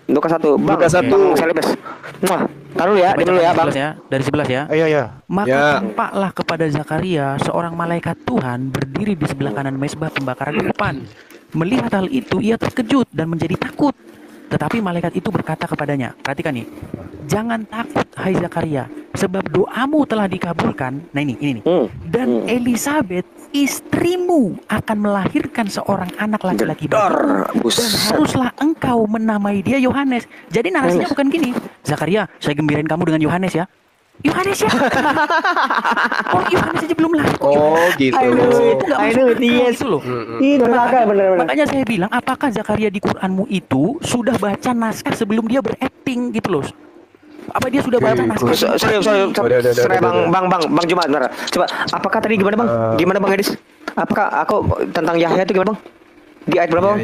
Lukas 1. Lukas 1. Selebes. Wah, taruh ya, dulu ya, bang. Dari 11 ya. Iya. Maka tampaklah kepada Zakaria seorang malaikat Tuhan berdiri di sebelah kanan mezbah pembakaran di depan. Melihat hal itu, ia terkejut dan menjadi takut. Tetapi malaikat itu berkata kepadanya, perhatikan nih, jangan takut hai Zakaria, sebab doamu telah dikabulkan. Nah ini nih. Dan Elizabeth istrimu akan melahirkan seorang anak laki-laki baru, dan haruslah engkau menamai dia Yohanes. Jadi narasinya bukan gini, Zakaria, saya gembirain kamu dengan Yohanes ya. Yohanes ya? Oh, Yohanes aja belum lahir. Oh, gitu. Gitu loh. Makanya saya bilang, apakah Zakaria di Quranmu itu sudah baca naskah sebelum dia berakting gitu loh? Apa dia sudah baca naskah? Sorry, Bang Jumat, bentar. Coba, apakah tadi gimana Bang? Gimana Bang Edis? Apakah aku tentang Yahya itu gimana Bang? Di ayat berapa Bang?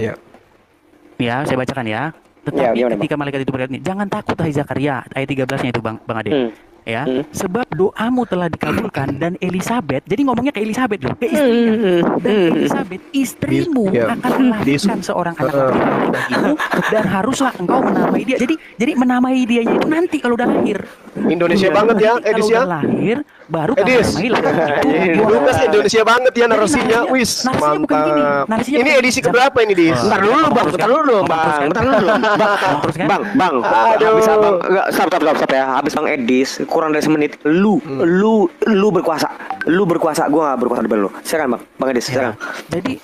Ya, saya bacakan ya. Tetapi ketika malaikat itu berkata, jangan takut hai Zakaria, ayat 13-nya itu Bang Ade. Ya, sebab doamu telah dikabulkan dan Elizabeth, jadi ngomongnya ke Elizabeth loh, ke istrinya, dan Elizabeth istrimu akan melahirkan seorang anak laki-laki bagimu, dan haruslah engkau menamai dia. Jadi menamai dia itu nanti kalau udah lahir. Indonesia banget ya, Edis ya. Kalau udah lahir baru menamai Lukas Indonesia banget ya narasinya, wis mantap. Ini edisi keberapa ini, Dis? Bentar dulu Bang. Bang. Habis Abang, stop ya. Habis Bang Edis kurang dari semenit, lu berkuasa. Gua enggak berkuasa di depan lu. Silakan Bang Edis, silakan. Jadi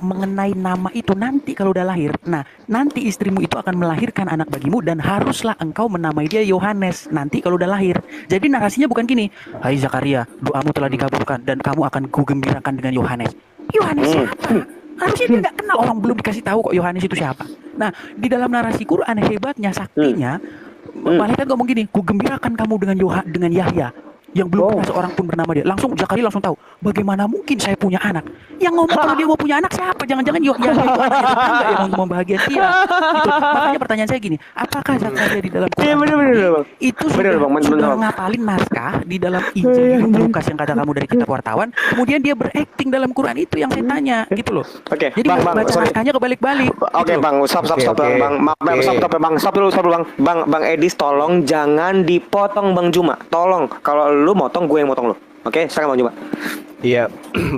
mengenai nama itu nanti kalau udah lahir. Nah, nanti istrimu itu akan melahirkan anak bagimu dan haruslah engkau menamai dia Yohanes nanti kalau udah lahir. Jadi narasinya bukan gini, hai Zakaria, doamu telah dikabulkan dan kamu akan kugembirakan dengan Yohanes. Yohanes siapa? Harusnya dia nggak kenal, orang belum dikasih tahu kok Yohanes itu siapa. Nah, di dalam narasi Quran hebatnya, saktinya, malaikat ngomong gini, kugembirakan kamu dengan Yahya, yang belum pernah seorang pun bernama dia. Langsung Zakaria langsung tahu, bagaimana mungkin saya punya anak? Yang ngomong kalau dia mau punya anak siapa? Jangan-jangan Yahya itu anak tetangga yang mau membahagiakan dia. Gitu. Makanya pertanyaan saya gini, apakah Zakaria di dalam Quran itu sudah ngapalin naskah di dalam Injil Lukas yang kata kamu dari kitab wartawan, kemudian dia berakting dalam Quran itu yang saya tanya, gitu loh. Oke, jadi baca naskahnya kebalik-balik. Oke, Bang, stop dulu, Bang Edis, tolong jangan dipotong Bang Juma. Tolong, kalau lu motong, gue yang motong lu. Oke, sekarang Bang Juma. Iya,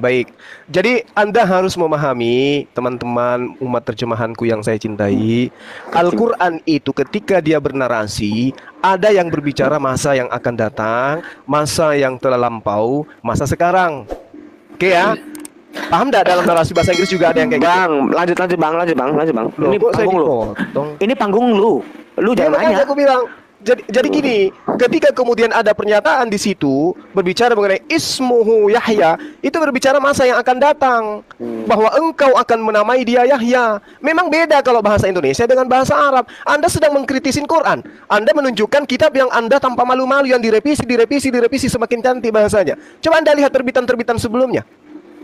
baik. Jadi Anda harus memahami, teman-teman umat terjemahanku yang saya cintai, Al-Quran itu ketika dia bernarasi, ada yang berbicara masa yang akan datang, masa yang telah lampau, masa sekarang. Oke ya? Paham enggak, dalam narasi bahasa Inggris juga ada yang kayak Bang, lanjut Bang. Loh, Ini panggung lu. Ini panggung lu. Lu jangan nanya. Aku bilang, jadi gini, ketika kemudian ada pernyataan di situ berbicara mengenai ismuhu Yahya, itu berbicara masa yang akan datang, bahwa engkau akan menamai dia Yahya. Memang beda kalau bahasa Indonesia dengan bahasa Arab. Anda sedang mengkritisin Quran. Anda menunjukkan kitab yang Anda tanpa malu-malu yang direvisi semakin cantik bahasanya. Coba Anda lihat terbitan-terbitan sebelumnya.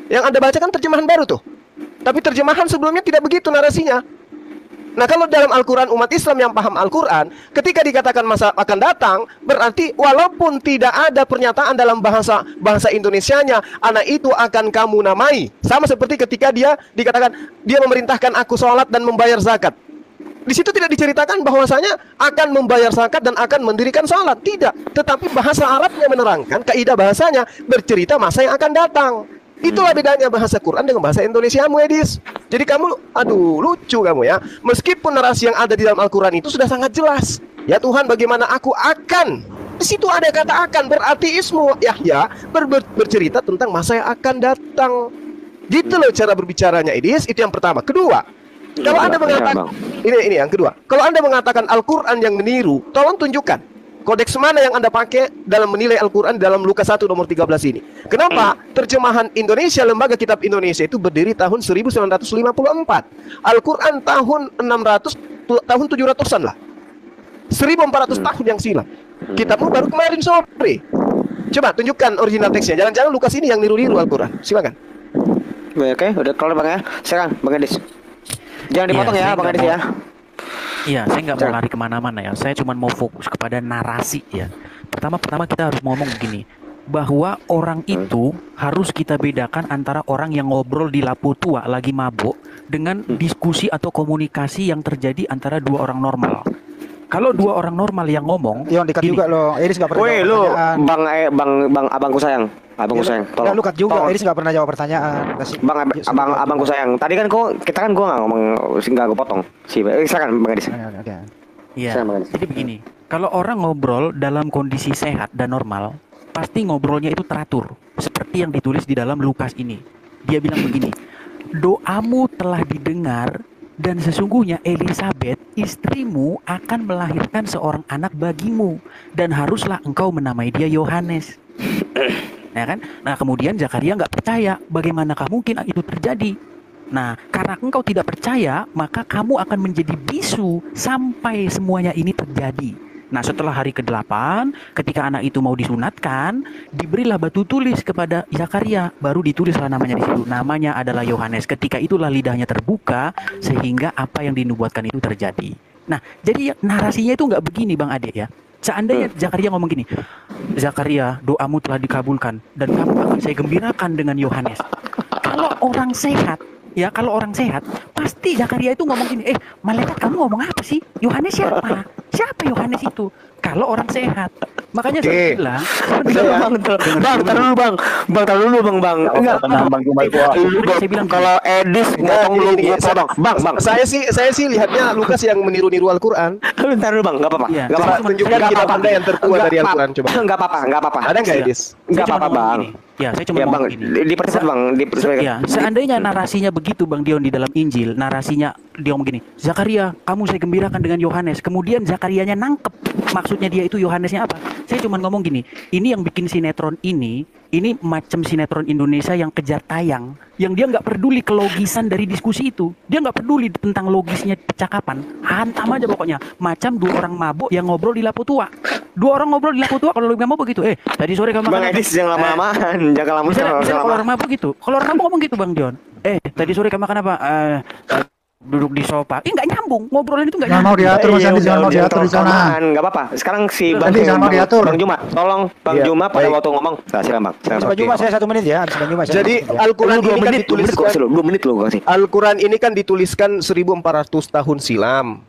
Yang Anda baca kan terjemahan baru tuh. Tapi terjemahan sebelumnya tidak begitu narasinya. Nah, kalau dalam Al-Quran, umat Islam yang paham Al-Quran, ketika dikatakan masa akan datang, berarti walaupun tidak ada pernyataan dalam bahasa Indonesianya, anak itu akan kamu namai. Sama seperti ketika dia dikatakan, dia memerintahkan aku sholat dan membayar zakat. Di situ tidak diceritakan bahwasanya akan membayar zakat dan akan mendirikan sholat. Tidak. Tetapi bahasa Arabnya menerangkan, kaidah bahasanya bercerita masa yang akan datang. Itulah bedanya bahasa Quran dengan bahasa Indonesia, Edis. Jadi kamu, lucu kamu ya. Meskipun narasi yang ada di dalam Al-Quran itu sudah sangat jelas. Ya Tuhan, bagaimana aku akan. Di situ ada kata akan, berarti ismu Yahya bercerita tentang masa yang akan datang. Gitu loh cara berbicaranya, Edis. Itu yang pertama. Kedua, kalau Anda mengatakan, ini yang kedua. Kalau Anda mengatakan Al-Quran yang meniru, tolong tunjukkan kodeks mana yang Anda pakai dalam menilai Al-Quran dalam Lukas 1 nomor 13 ini. Kenapa? Terjemahan Indonesia, Lembaga Kitab Indonesia itu berdiri tahun 1954. Al-Quran tahun 700-an lah. 1400 tahun yang silam. Kitabmu baru kemarin sore. Coba tunjukkan original teksnya. Jangan-jangan Lukas ini yang niru-niru Al-Quran. Silakan. Oke, udah kelar Bang ya. Sekarang Bang Edis. Jangan dipotong ya Bang Edis ya. Iya, saya nggak mau lari kemana-mana ya. Saya cuma mau fokus kepada narasi ya. Pertama kita harus ngomong begini, bahwa orang itu harus kita bedakan antara orang yang ngobrol di lapu tua lagi mabuk dengan diskusi atau komunikasi yang terjadi antara dua orang normal. Kalau dua orang normal yang ngomong, yang dekat juga loh. Iris nggak pernah. Woi lu, Bang abangku sayang. abangku sayang. Tolong. Lukat juga. Edis nggak pernah jawab pertanyaan. Abangku sayang. Tadi kan kita kan gue nggak ngomong, nggak gue potong. Silakan Bang Edis. Iya. Jadi begini, kalau orang ngobrol dalam kondisi sehat dan normal, pasti ngobrolnya itu teratur, seperti yang ditulis di dalam Lukas ini. Dia bilang begini, doamu telah didengar dan sesungguhnya Elizabeth istrimu akan melahirkan seorang anak bagimu dan haruslah engkau menamai dia Yohanes. Ya kan? Nah kemudian Zakaria nggak percaya, bagaimanakah mungkin itu terjadi? Nah karena engkau tidak percaya, maka kamu akan menjadi bisu sampai semuanya ini terjadi. Nah setelah hari ke-8, ketika anak itu mau disunatkan, diberilah batu tulis kepada Zakaria, baru ditulislah namanya di situ. Namanya adalah Yohanes. Ketika itulah lidahnya terbuka sehingga apa yang dinubuatkan itu terjadi. Nah jadi narasinya itu nggak begini Bang Ade ya. Seandainya Zakaria ngomong gini, Zakaria doamu telah dikabulkan dan kamu akan saya gembirakan dengan Yohanes. Kalau orang sehat, ya kalau orang sehat pasti Zakaria itu ngomong gini, malaikat kamu ngomong apa sih? Yohanes siapa? Siapa Yohanes itu? Kalau orang sehat. Makanya saya bilang, taruh dulu bang. Enggak, saya bilang kalau Edis ngomong lu bang. Saya sih lihatnya Lukas yang meniru-niru Al-Qur'an. Bentar dulu bang, enggak apa-apa. Enggak apa-apa. Tunjukkan kita Anda yang tertua dari Al-Qur'an coba. Enggak apa-apa. Ada enggak Edis? Enggak apa-apa bang. Ya, saya cuma ngomong gini. Dipercepat bang, ya, seandainya narasinya begitu Bang Dion di dalam Injil, narasinya dia ngomong gini, Zakaria, kamu saya gembirakan dengan Yohanes. Kemudian Zakarianya nangkep maksudnya dia itu Yohanesnya apa. Saya cuma ngomong gini, ini yang bikin sinetron ini macam sinetron Indonesia yang kejar tayang, yang dia nggak peduli kelogisan dari diskusi itu, dia nggak peduli tentang logisnya percakapan, hantam aja pokoknya, macam dua orang mabuk yang ngobrol di Lapo Tua. Dua orang ngobrol di Lapo Tua, kalau lebih mabuk begitu, tadi sore kamu Bang Edis jangan lama-lamaan, jangan lama. Misalnya kalau orang mabuk gitu, kalau orang mabuk ngomong gitu Bang Dion, tadi sore kamu makan apa? Duduk di sofa, nggak nyambung, ngobrolan itu nggak nyambung. Mau diatur Mas Andi, jangan mau diatur di sana. Nggak apa-apa. Sekarang si Bang Juma, tolong Bang Juma pada waktu ngomong. Silakan Bang. Bang Juma saya 1 menit ya. Jadi Al-Quran ini kan dituliskan 2 menit loh kasih. Al-Quran ini kan dituliskan 1400 tahun silam.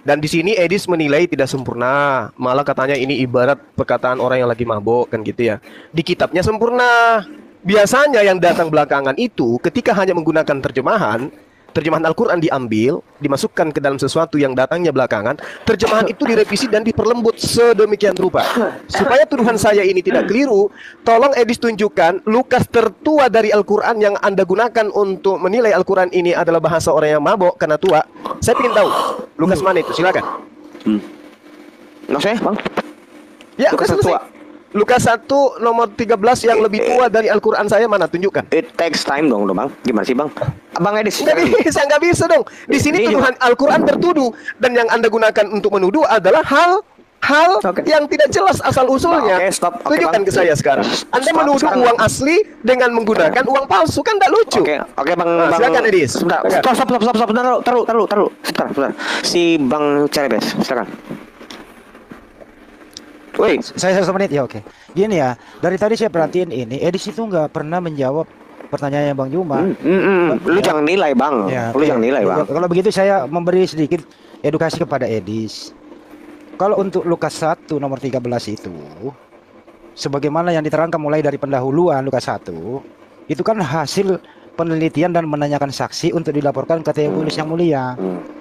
Dan di sini Edis menilai tidak sempurna. Malah katanya ini ibarat perkataan orang yang lagi mabuk kan gitu ya. Di kitabnya sempurna. Biasanya yang datang belakangan itu ketika hanya menggunakan terjemahan Al-Quran diambil, dimasukkan ke dalam sesuatu yang datangnya belakangan, terjemahan itu direvisi dan diperlembut sedemikian rupa. Supaya tuduhan saya ini tidak keliru, tolong Edis tunjukkan Lukas tertua dari Al-Quran yang Anda gunakan untuk menilai Al-Quran ini adalah bahasa orang yang mabok karena tua. Saya ingin tahu, Lukas mana itu? Silakan. Maksudnya, Bang? Ya, Lukas tertua. Lukas 1 nomor 13 yang lebih tua dari Al-Quran saya mana? Tunjukkan. It takes time dong Bang. Gimana sih Bang? Abang Edis. Nggak bisa dong. Di sini tuduhan Al-Quran tertuduh. Dan yang Anda gunakan untuk menuduh adalah hal yang tidak jelas asal usulnya. Stop. Tunjukkan ke saya sekarang. Anda menuduh uang asli dengan menggunakan uang palsu, kan tidak lucu. Oke Bang. Silakan Edis. Stop. Taruh. Sebentar. Si Bang Cerebes, silakan. Woi, saya 1 menit ya, oke. Gini ya, dari tadi saya perhatiin ini, Edis itu nggak pernah menjawab pertanyaannya Bang Juma. Lu jangan nilai Bang. Jangan nilai Bang. Kalau begitu saya memberi sedikit edukasi kepada Edis. Kalau untuk Lukas 1 nomor 13 itu, sebagaimana yang diterangkan mulai dari pendahuluan Lukas 1, itu kan hasil penelitian dan menanyakan saksi untuk dilaporkan ke Theophilus yang mulia.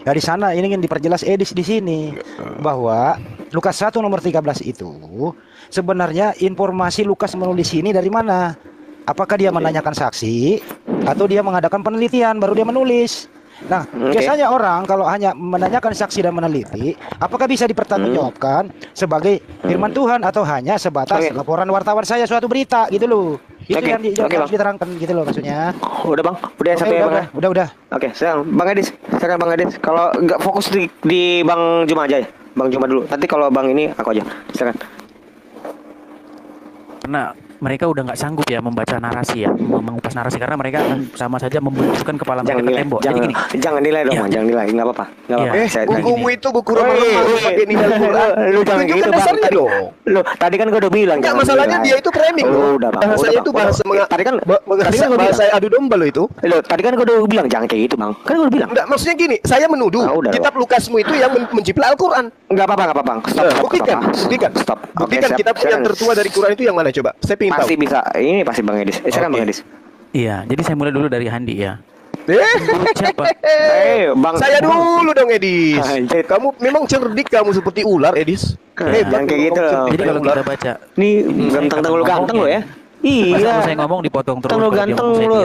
Dari sana ini ingin diperjelas Edis di sini bahwa Lukas 1 nomor 13 itu sebenarnya informasi Lukas menulis ini dari mana? Apakah dia menanyakan saksi atau dia mengadakan penelitian baru dia menulis? Nah, biasanya orang kalau hanya menanyakan saksi dan meneliti, apakah bisa dipertanggungjawabkan sebagai firman Tuhan atau hanya sebatas laporan wartawan saya suatu berita gitu loh. Itu yang harus diterangkan gitu loh maksudnya. Udah Bang, udah sampai Bang. Udah. Oke, sekarang Bang Edis. Kalau nggak fokus di Bang Juma aja ya. Bang Juma dulu. Nanti kalau Bang ini aku aja. Silakan. Karena mereka udah nggak sanggup ya membaca narasi ya, mengupas narasi karena mereka akan sama saja membusukkan kepala mereka ke tembok. Jadi gini, jangan nilai dong, jangan nilai, nggak apa-apa. Bukumu itu buku lemah sebagai nilai Al-Quran. Lu jangan gitu Bang. Lu tadi kan gue udah bilang. Enggak, masalahnya dia itu framing loh. Bahasa itu tadi kan bahasa adu domba lo itu. Lo tadi kan gue udah bilang jangan kayak gitu Bang. Kan gue udah bilang. Enggak, maksudnya gini, saya menuduh kitab Lukasmu itu yang menjiplak Al-Quran. Enggak apa-apa Bang. Buktikan. Buktikan kitab yang tertua dari Quran itu yang mana coba? Saya pengen pasti bisa. Ini pasti Bang Edis. Silakan Bang Edis. Iya, jadi saya mulai dulu dari Handi ya. Siapa? Bang. Saya dulu dong Edis. Kamu memang cerdik kamu seperti ular Edis. Jangan kayak gitu. Jadi kalau kita baca, nih ganteng lu ya. Iya. Kalau saya ngomong dipotong terus. Terlalu ganteng lu.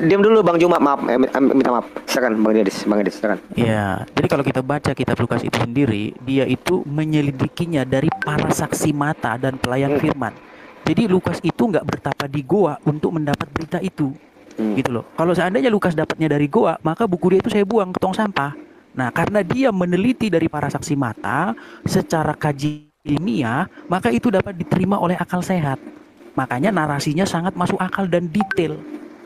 Diam dulu Bang Juma, maaf. Minta maaf. Silakan Bang Edis, silakan. Iya, jadi kalau kita baca kitab Lukas itu sendiri, dia itu menyelidikinya dari para saksi mata dan pelayan firman. Jadi Lukas itu nggak bertapa di goa untuk mendapat berita itu, gitu loh. Kalau seandainya Lukas dapatnya dari goa, maka buku dia itu saya buang ke tong sampah. Nah, karena dia meneliti dari para saksi mata secara kaji ilmiah, maka itu dapat diterima oleh akal sehat. Makanya narasinya sangat masuk akal dan detail,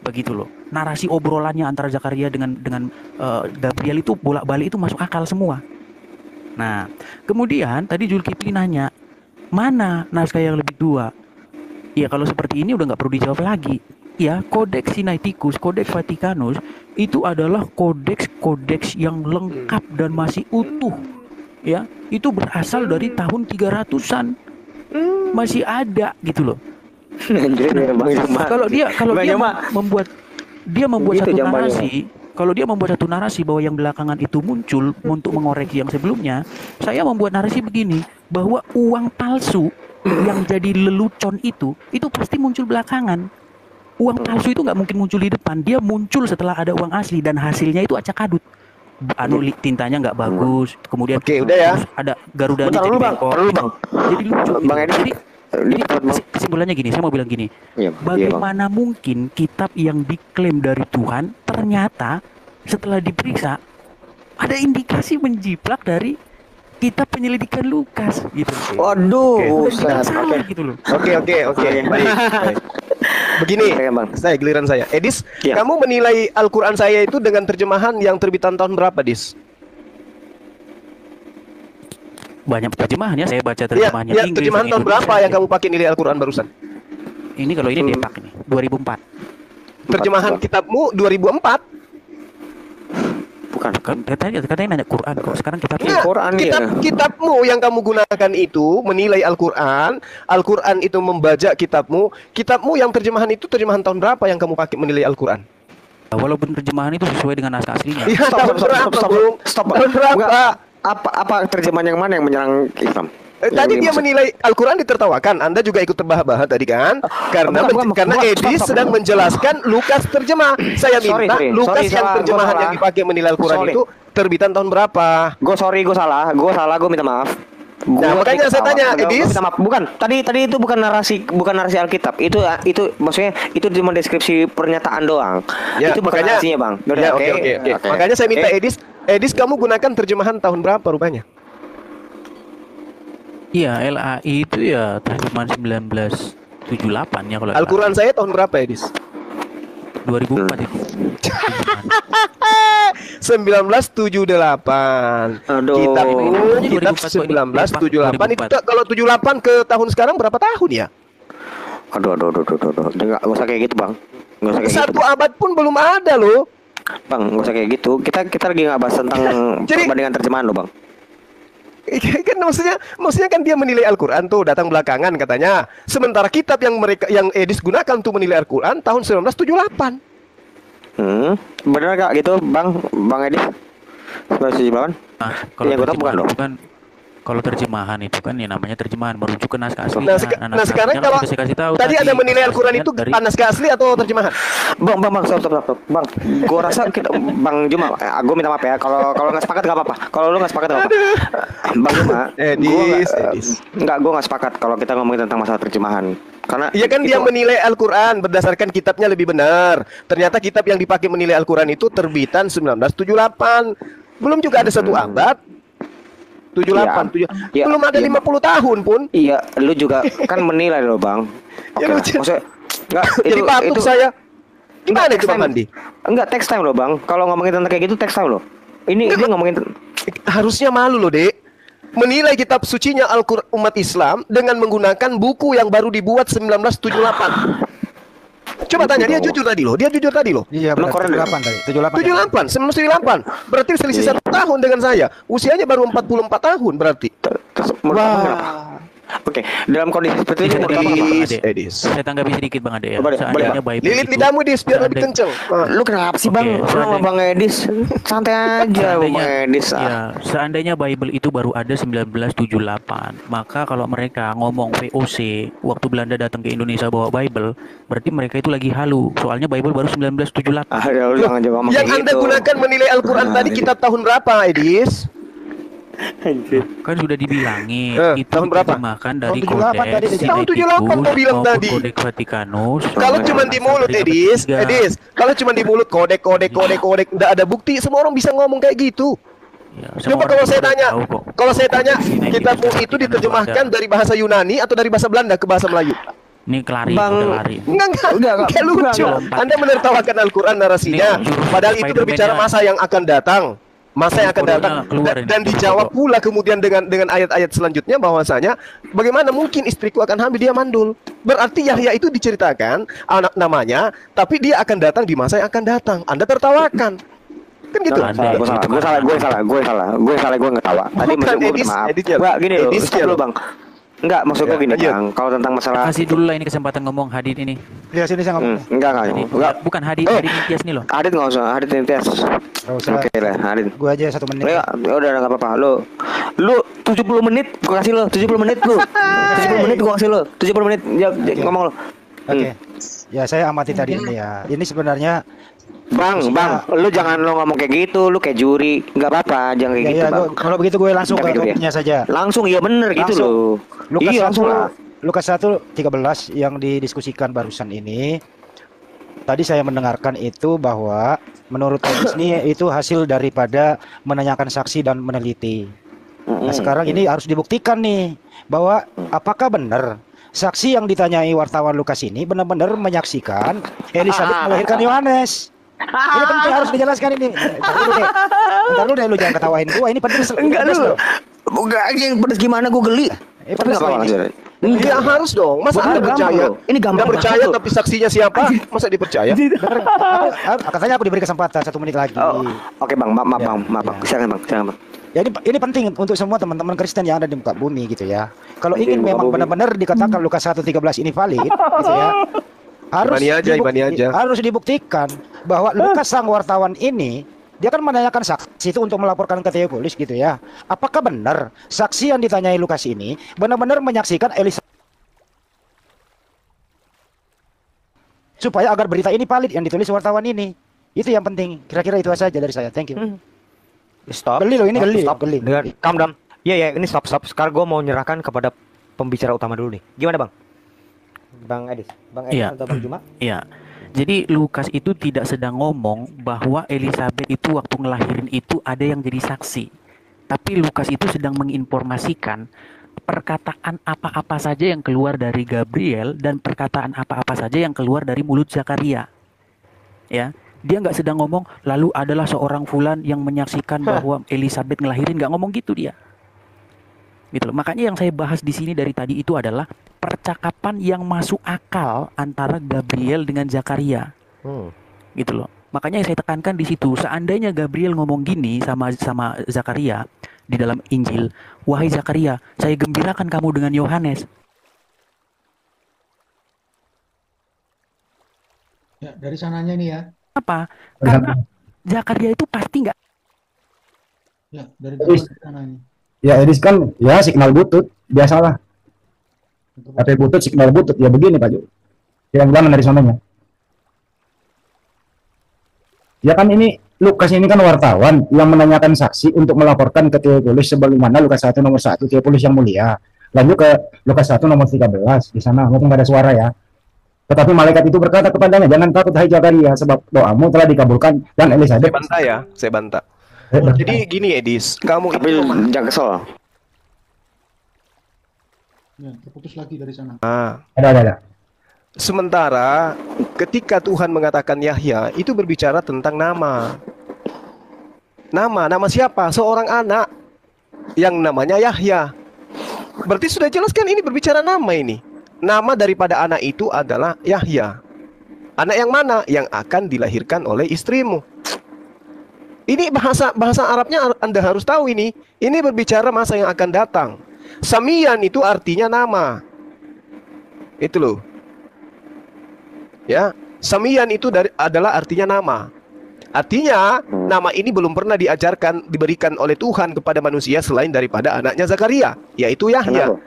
begitu loh. Narasi obrolannya antara Zakaria dengan Gabriel itu bolak-balik itu masuk akal semua. Nah, kemudian tadi Zulkifli nanya, mana naskah yang lebih tua? Ya kalau seperti ini udah nggak perlu dijawab lagi. Ya, Codex Sinaiticus, Codex Vaticanus itu adalah kodeks yang lengkap dan masih utuh. Ya, itu berasal dari tahun 300-an. Masih ada gitu loh. Kalau dia membuat satu narasi, kalau dia membuat satu narasi bahwa yang belakangan itu muncul untuk mengoreksi yang sebelumnya, saya membuat narasi begini, bahwa uang palsu yang jadi lelucon itu pasti muncul belakangan. Uang palsu itu nggak mungkin muncul di depan, dia muncul setelah ada uang asli dan hasilnya itu acak adut. Tintanya nggak bagus, kemudian udah ya. Ada Garudanya jadi bengkok, jadi lucu. Bang Edis. Jadi kesimpulannya gini, saya mau bilang gini, bagaimana mungkin kitab yang diklaim dari Tuhan ternyata setelah diperiksa ada indikasi menjiplak dari kitab penyelidikan Lukas gitu. Waduh, salah gitu loh. Oke. Baik. Begini, saya giliran saya. Edis, kamu menilai Al-Qur'an saya itu dengan terjemahan yang terbitan tahun berapa, Dis? Banyak terjemahannya, saya baca terjemahannya Inggris. Terjemahan tahun berapa yang kamu pakai nilai Al-Qur'an barusan? Ini kalau ini Depak nih, 2004. Terjemahan kitabmu 2004? Bukan, katanya nanya Quran kok. Sekarang kitabmu yang kamu gunakan itu menilai Al-Qur'an. Al-Qur'an itu membajak kitabmu. Kitabmu yang terjemahan itu terjemahan tahun berapa yang kamu pakai menilai Al-Qur'an? Walaupun terjemahan itu sesuai dengan naskah aslinya. Stop. Tahun berapa? Apa terjemahan yang mana yang menyerang Islam? Tadi dia menilai Al-Quran ditertawakan. Anda juga ikut terbahak-bahak tadi kan? Karena Edis sedang menjelaskan Lukas terjemah. Saya minta Lukas yang terjemahan yang dipakai menilai Al-Quran itu terbitan tahun berapa? Gue salah, gue minta maaf. Nah, makanya saya tanya, Edis. Bukan, tadi itu bukan narasi Alkitab. Itu maksudnya itu cuma deskripsi pernyataan doang. Ya, itu bukan narasinya, Bang. Oke. Makanya saya minta Edis kamu gunakan terjemahan tahun berapa rupanya? Iya, LAI itu ya terjemahan 1978 ya kalau Al-Quran saya tahun berapa, Edis? 2004 itu. 1978. Kitab 1978 itu kalau 78 ke tahun sekarang berapa tahun ya? Aduh. Enggak usah kayak gitu, Bang. Enggak usah kayak Satu abad pun belum ada loh. Bang, enggak usah kayak gitu. Kita lagi enggak bahas tentang perbandingan terjemahan loh, Bang. Kan maksudnya kan dia menilai Al-Quran tuh datang belakangan katanya. Sementara kitab yang Edis gunakan untuk menilai Al-Quran tahun 1978. Benar gak gitu, Bang Edis? 1978? Nah, kalau bukan dong. Kalau terjemahan itu kan ya namanya terjemahan merujuk ke naskah asli. Nah, sekarang kalau tadi ada menilai Al-Quran itu naskah asli atau terjemahan? Bang, stop. Bang, gua rasa Bang Juma, gua minta maaf ya. Kalau nggak sepakat nggak apa-apa. Kalau lu nggak sepakat nggak apa-apa. Bang Juma, gua nggak sepakat kalau kita ngomongin tentang masalah terjemahan. Karena iya kan dia menilai Al-Quran berdasarkan kitabnya lebih benar. Ternyata kitab yang dipakai menilai Al-Quran itu terbitan 1978. Belum juga ada satu abad. 78 belum ada 50 tahun pun. Iya, lu juga kan menilai loh, Bang. Oke. Maksudnya enggak jadi batuk saya. Gimana itu, Bang Andi? Enggak, text time loh, Bang. Kalau ngomongin tentang kayak gitu text time loh. Ini dia ngomongin harusnya malu loh, Dek. Menilai kitab sucinya Al-Qur'an umat Islam dengan menggunakan buku yang baru dibuat 1978. Coba tanya, dia jujur tadi loh. Iya, benar. 78 tadi. 1978. Berarti selisih 1 tahun dengan saya. Usianya baru 44 tahun berarti. Wah. Oke, dalam kondisi seperti ini menurut Abang apa? Edis. Saya tanggapi sedikit Bang Ade ya. Boleh, Seandainya boleh, Bible Lilit itu- lidahmu Dis biar lebih seandainya- kenceng. Lu kenapa sih Bang? Oke, Lu sama seandainya- Bang Edis santai aja Bang Edis. Ya, seandainya Bible itu baru ada 1978, maka kalau mereka ngomong VOC waktu Belanda datang ke Indonesia bawa Bible, berarti mereka itu lagi halu. Soalnya Bible baru 1978. Ah, ya lu jangan jawab ngomong Yang kayak Anda gitu. gunakan menilai Al-Quran tadi kitab tahun berapa, Edis? Kan sudah dibilangin itu tahun berapa? diterjemahkan dari Tahun 78 tadi, kodeks tahun 78 kau bilang maupun tadi. kodeks Vatikanus. Kalau cuma di mulut, Edis, kalau cuma di mulut kodek, nggak ada bukti, semua orang bisa ngomong kayak gitu. Ya, Coba semua kalau orang saya sudah tanya, tahu kok. kalau saya tanya, Ini kitabmu kita itu ada. diterjemahkan dari bahasa Yunani atau dari bahasa Belanda ke bahasa Melayu? Ini kelari, Bang, udah lari. Enggak, kayak lucu. Anda menertawakan Al-Quran narasinya, Ini jurus padahal itu berbicara Spider-Man-nya. masa yang akan datang. Masa yang akan Jurus datang. keluar ini. Dan dijawab pula kemudian dengan ayat-ayat selanjutnya bahwasanya bagaimana mungkin istriku akan hamil, dia mandul. Berarti Yahya itu diceritakan anak namanya, tapi dia akan datang di masa yang akan datang. Anda tertawakan. Kan gitu. Anda Gue salah, itu gue salah, gue salah, gue salah, gue salah, gue ngetawa. Tadi Bukan, maksud gue Edis, maaf. Edis ya. Enggak, gini loh, Edis stop ya dulu loh. Bang. Enggak, maksud gue Ya, gini lanjut. Bang. Kalau tentang masalah Kasih dulu lah ini kesempatan ngomong Hadid ini. Lihat sini saya ngomong. enggak, enggak. Bukan Hadid, Oh. Hadid Intias nih loh. Adit nggak usah, Adit tes. Nggak usah. Oke lah, Adit. Gue aja 1 menit. Ya udah nggak apa-apa. Lu 70 menit gua kasih lo, 70 menit lu. 70 menit gua kasih lo. 70 menit ngomong lo. Oke. Ya saya amati tadi ini ya. Ini sebenarnya Bang, lu jangan lo ngomong kayak gitu, lu kayak juri. Nggak apa-apa, jangan kayak ya, gitu, ya, Bang. kalau begitu gue langsung Nggak ke kayak gitu ya. topiknya saja. Langsung iya bener gitu Langsung. loh. Lukas Iya, 1, langsung lah. Lukas 1:13 yang didiskusikan barusan ini. Tadi saya mendengarkan itu bahwa menurut Edis ini itu hasil daripada menanyakan saksi dan meneliti. Nah, sekarang ini harus dibuktikan nih bahwa apakah benar saksi yang ditanyai wartawan Lukas ini benar-benar menyaksikan Elizabeth melahirkan Yohanes. Ini penting harus dijelaskan ini. Ntar lu deh, lu jangan ketawain gua. Ini penting. Enggak pedes lu. loh. Enggak yang pedes gimana gua geli. Tapi pedes enggak apa-apa loh ini. lanjut. Iya harus dong. Masa Bukan, Anda gampang percaya? loh. Ini gampang Nggak percaya banget, tapi saksinya siapa? Masa dipercaya? Katanya aku diberi kesempatan 1 menit lagi. Oh, oke Bang, maaf Ya, Bang, maaf Bang. ya. Silakan Bang, silakan Bang. Ya ini penting untuk semua teman-teman Kristen yang ada di muka bumi gitu ya. Kalau Di ingin muka memang bumi. benar-benar dikatakan Lukas 1:13 ini valid gitu ya. Imani aja. Harus dibuktikan bahwa Lukas sang wartawan ini dia kan menanyakan saksi itu untuk melaporkan ke Theophilus gitu ya. Apakah benar saksi yang ditanyai Lukas ini benar-benar menyaksikan Elizabeth supaya agar berita ini valid yang ditulis wartawan ini. Itu yang penting. Kira-kira itu saja dari saya. Thank you. Stop. Geli loh ini, geli. Stop. Geli. Dengar, calm down. Iya, ini stop. Sekarang gue mau menyerahkan kepada pembicara utama dulu nih. Gimana Bang? Bang Edis Iya. atau Bang Juma? Iya. Jadi Lukas itu tidak sedang ngomong bahwa Elizabeth itu waktu ngelahirin itu ada yang jadi saksi. Tapi Lukas itu sedang menginformasikan perkataan apa-apa saja yang keluar dari Gabriel dan perkataan apa-apa saja yang keluar dari mulut Zakaria. Ya, dia nggak sedang ngomong lalu adalah seorang fulan yang menyaksikan bahwa Elizabeth ngelahirin, nggak ngomong gitu dia. Gitu loh. Makanya yang saya bahas di sini dari tadi itu adalah percakapan yang masuk akal antara Gabriel dengan Zakaria. Gitu loh. Makanya yang saya tekankan di situ, seandainya Gabriel ngomong gini sama Zakaria di dalam Injil, wahai Zakaria, saya gembirakan kamu dengan Yohanes. Ya, dari sananya nih ya. Apa? Karena Zakaria itu pasti nggak. Ya, dari sananya. Ya Edis kan ya signal butut biasalah. HP butut signal butut ya begini Pak Jo. Yang bilang dari sananya. Ya kan ini Lukas ini kan wartawan yang menanyakan saksi untuk melaporkan ke Theophilus sebagaimana Lukas 1 nomor 1 Theophilus yang mulia. Lanjut ke Lukas 1 nomor 13 di sana walaupun nggak ada suara ya. Tetapi malaikat itu berkata kepadanya, jangan takut hai Zakaria sebab doamu telah dikabulkan dan Elizabeth. Saya bantah. Jadi gini Edis, kamu Tapi itu jangan kesel. Ya, terputus lagi dari sana. Ada. sementara ketika Tuhan mengatakan Yahya itu berbicara tentang nama. Nama siapa? Seorang anak yang namanya Yahya. Berarti sudah jelas kan ini berbicara nama ini. Nama daripada anak itu adalah Yahya. Anak yang mana? Yang akan dilahirkan oleh istrimu. Ini bahasa Arabnya Anda harus tahu ini. Ini berbicara masa yang akan datang. Samian itu artinya nama. Itu loh. Ya, Samian itu adalah artinya nama. Artinya nama ini belum pernah diberikan oleh Tuhan kepada manusia selain daripada anaknya Zakaria, yaitu Yahya.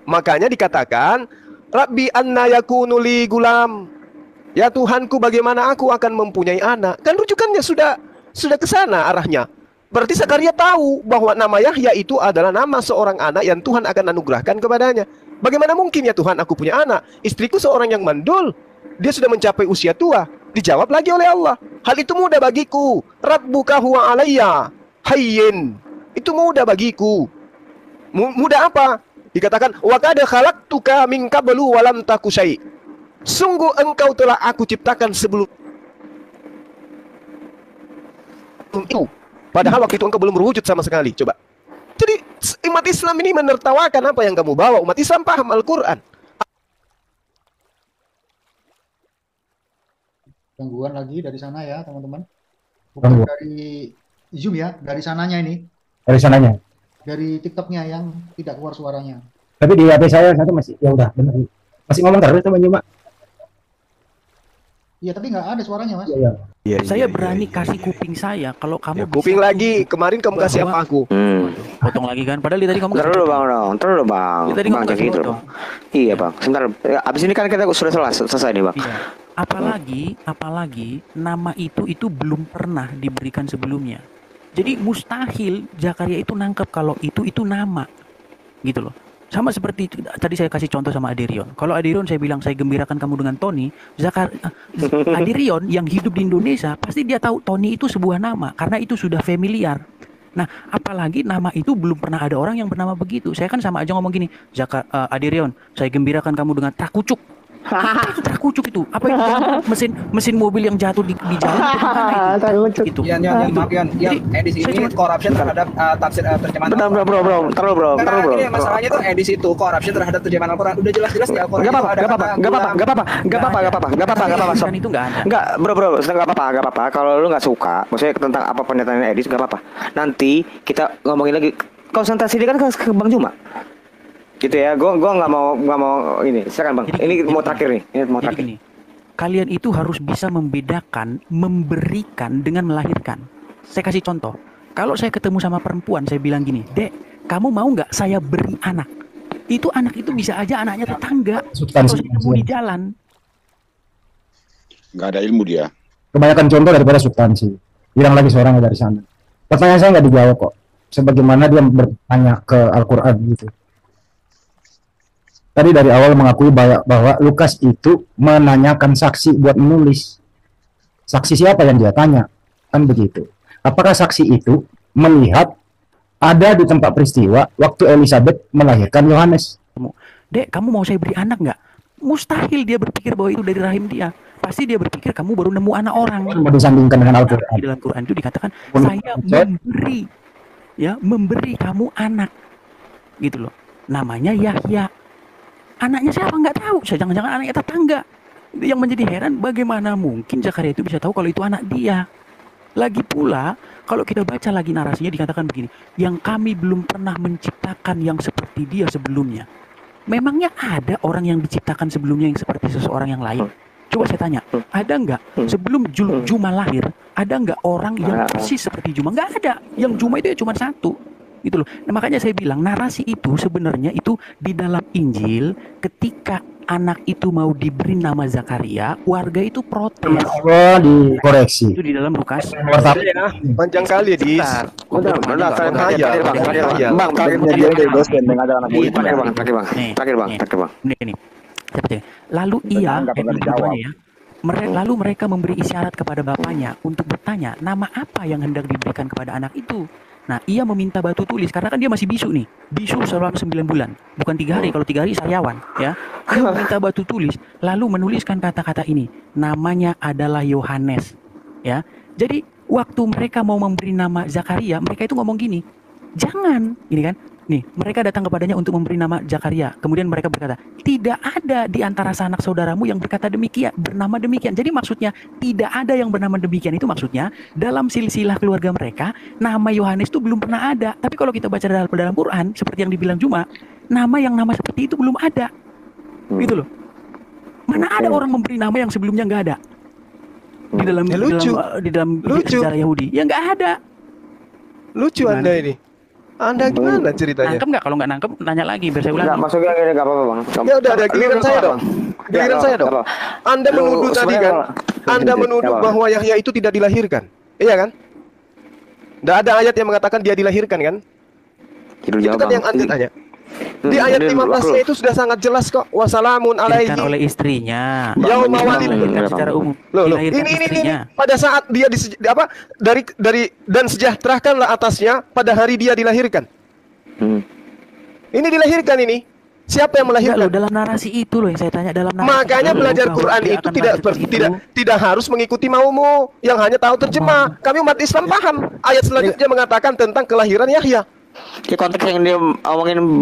Makanya dikatakan, Rabbi anna yakunu li gulam. Ya Tuhanku, bagaimana aku akan mempunyai anak? Kan rujukannya sudah ke sana arahnya. Berarti Zakaria tahu bahwa nama Yahya itu adalah nama seorang anak yang Tuhan akan anugerahkan kepadanya. Bagaimana mungkin ya Tuhan aku punya anak? Istriku seorang yang mandul. Dia sudah mencapai usia tua. Dijawab lagi oleh Allah, hal itu mudah bagiku. Rabbuka huwa alayya hayyin. Itu mudah bagiku. Mudah apa? Dikatakan wa qad khalaqtuka min qablu wa lam taku syai'. Sungguh engkau telah aku ciptakan sebelum itu. Padahal waktu itu engkau belum berwujud sama sekali. Coba. Jadi umat Islam ini menertawakan apa yang kamu bawa. Umat Islam paham Al-Quran. Gangguan lagi dari sana ya teman-teman. Bukan dari Zoom ya, dari sananya ini. Dari sananya. Dari TikToknya yang tidak keluar suaranya. Tapi di HP saya satu masih, ya udah benar. Masih ngomong terus teman cuma. Iya, tapi nggak ada suaranya, Mas. Iya. Saya berani kasih kuping saya kalau kamu kuping lagi. Kemarin kamu kasih apa aku? Potong lagi kan? Padahal tadi kamu Terus dulu bang dong, terus dulu bang. Tadi kamu kasih gitu. potong. Iya bang. Sebentar. Abis ini kan kita sudah selesai nih bang. Iya. Apalagi nama itu belum pernah diberikan sebelumnya. Jadi mustahil Zakaria itu nangkep kalau itu nama, gitu loh. Sama seperti tadi saya kasih contoh sama Adirion. Kalau Adirion saya bilang saya gembirakan kamu dengan Tony, Adirion yang hidup di Indonesia pasti dia tahu Tony itu sebuah nama karena itu sudah familiar. Nah, apalagi nama itu belum pernah ada orang yang bernama begitu. Saya kan sama aja ngomong gini, Adirion, saya gembirakan kamu dengan Trakucuk. Apa itu Trakucuk itu? Apa itu mesin mobil yang jatuh di jalan? Itu. Yan, edisi ini corruption terhadap tafsir terjemahan. Bentar bro. Ini masalahnya tuh edisi itu corruption terhadap terjemahan Al-Quran. Udah jelas-jelas di Al-Quran. Gak apa-apa. Itu nggak ada. Enggak, bro, gak apa-apa. Kalau lu nggak suka, maksudnya tentang apa pernyataan edis gak apa-apa. Nanti kita ngomongin lagi. Konsentrasi dia kan ke Bang Juma. Gitu ya, gue nggak mau ini. Silakan bang. Ini mau terakhir nih. Ini mau terakhir. Gini, kalian itu harus bisa membedakan memberikan dengan melahirkan. Saya kasih contoh. Kalau saya ketemu sama perempuan, saya bilang gini, Dek, kamu mau nggak saya beri anak? Itu anak itu bisa aja anaknya tetangga. Atau ketemu di jalan. Nggak ada ilmu dia. Kebanyakan contoh daripada substansi. Bilang lagi seorang dari sana. Pertanyaan saya nggak dijawab kok. Sebagaimana dia bertanya ke Al-Quran gitu. Tadi dari awal mengakui bahwa Lukas itu menanyakan saksi buat menulis. Saksi siapa yang dia tanya? Kan begitu. Apakah saksi itu melihat ada di tempat peristiwa waktu Elizabeth melahirkan Yohanes? Dek, kamu mau saya beri anak nggak? Mustahil dia berpikir bahwa itu dari rahim dia. Pasti dia berpikir kamu baru nemu anak orang. Mau disandingkan dengan Al-Quran. Di dalam Quran itu dikatakan saya memberi kamu anak. Gitu loh. Namanya Yahya. Anaknya siapa nggak tahu, jangan-jangan anaknya tetangga. Yang menjadi heran bagaimana mungkin Zakaria itu bisa tahu kalau itu anak dia. Lagi pula kalau kita baca lagi narasinya dikatakan begini, yang kami belum pernah menciptakan yang seperti dia sebelumnya. Memangnya ada orang yang diciptakan sebelumnya yang seperti seseorang yang lain? Coba saya tanya, ada nggak sebelum Juma lahir, ada nggak orang yang persis seperti Juma? Nggak ada. Yang Juma itu ya cuma satu. Gitu loh. Nah, makanya saya bilang narasi itu sebenarnya itu di dalam Injil ketika anak itu mau diberi nama Zakaria, warga itu protes. Dikoreksi. Itu di dalam Lukas. Panjang kali di. Terakhir bang. Ini. Lalu lalu mereka memberi isyarat kepada bapaknya untuk bertanya nama apa yang hendak diberikan kepada anak itu. Nah, ia meminta batu tulis karena kan dia masih bisu nih. Bisu selama 9 bulan. Bukan 3 hari, kalau 3 hari sariawan, ya. Dia meminta batu tulis lalu menuliskan kata-kata ini. Namanya adalah Yohanes, ya. Jadi, waktu mereka mau memberi nama Zakaria, mereka itu ngomong gini. Jangan, gini kan? Nih, mereka datang kepadanya untuk memberi nama Zakaria. Kemudian mereka berkata, tidak ada di antara sanak saudaramu yang berkata demikian, bernama demikian. Jadi maksudnya tidak ada yang bernama demikian. Itu maksudnya dalam silsilah keluarga mereka, nama Yohanes itu belum pernah ada. Tapi kalau kita baca dalam Quran, seperti yang dibilang Juma, nama seperti itu belum ada. Gitu loh. Mana ada orang memberi nama yang sebelumnya nggak ada? Di dalam sejarah Yahudi. Ya nggak ada. Lucu Anda ini. Anda gimana ceritanya? Nangkep nggak? Kalau nggak nangkep, nanya lagi biar saya ulangi. Nggak, maksudnya gini, nggak apa-apa bang. Ya udah ada giliran saya dong. Giliran saya dong. Anda menuduh tadi kan? Anda menuduh bahwa Yahya itu tidak dilahirkan. Iya kan? Tidak ada ayat yang mengatakan dia dilahirkan kan? Itu kan yang Anda tanya. Di ayat 15-nya itu sudah sangat jelas kok. Wassalamun alaihi. Dilahirkan oleh istrinya. Yauma walid. Secara umum. Loh, ini pada saat dia dan sejahterakanlah atasnya pada hari dia dilahirkan. Ini dilahirkan ini. Siapa yang melahirkan? Loh, dalam narasi itu loh yang saya tanya, dalam narasi. Makanya belajar Quran itu tidak harus mengikuti maumu yang hanya tahu terjemah. Kami umat Islam paham. Ayat selanjutnya mengatakan tentang kelahiran Yahya. Di konteks yang dia omongin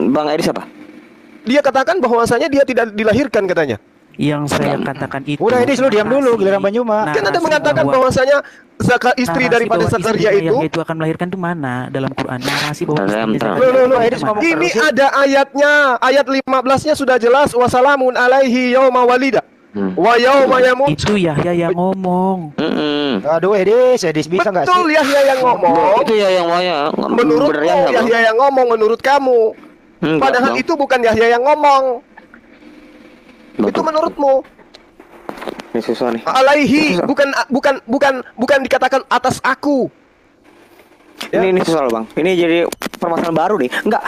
Bang Edis apa? Dia katakan bahwasanya dia tidak dilahirkan katanya. Yang saya katakan itu. Udah Edis, lu diam dulu, giliran Bang Juma. Kan ada mengatakan bahwasanya istri daripada Zakaria itu akan melahirkan itu mana dalam Quran? Narasi bahwa ini ada ayatnya. Ayat 15-nya sudah jelas, wassalamun alaihi yauma walida. Wa yauma yamut. Itu Yahya yang ngomong. Aduh Edis bisa nggak sih? Betul Yahya yang ngomong. Itu ya yang menurutmu Yahya yang ngomong, menurut kamu. Padahal itu bukan Yahya yang ngomong. Itu menurutmu. Ini susah nih. Alaihi, bukan dikatakan atas aku. Ini susah loh bang. Ini jadi permasalahan baru nih. Enggak.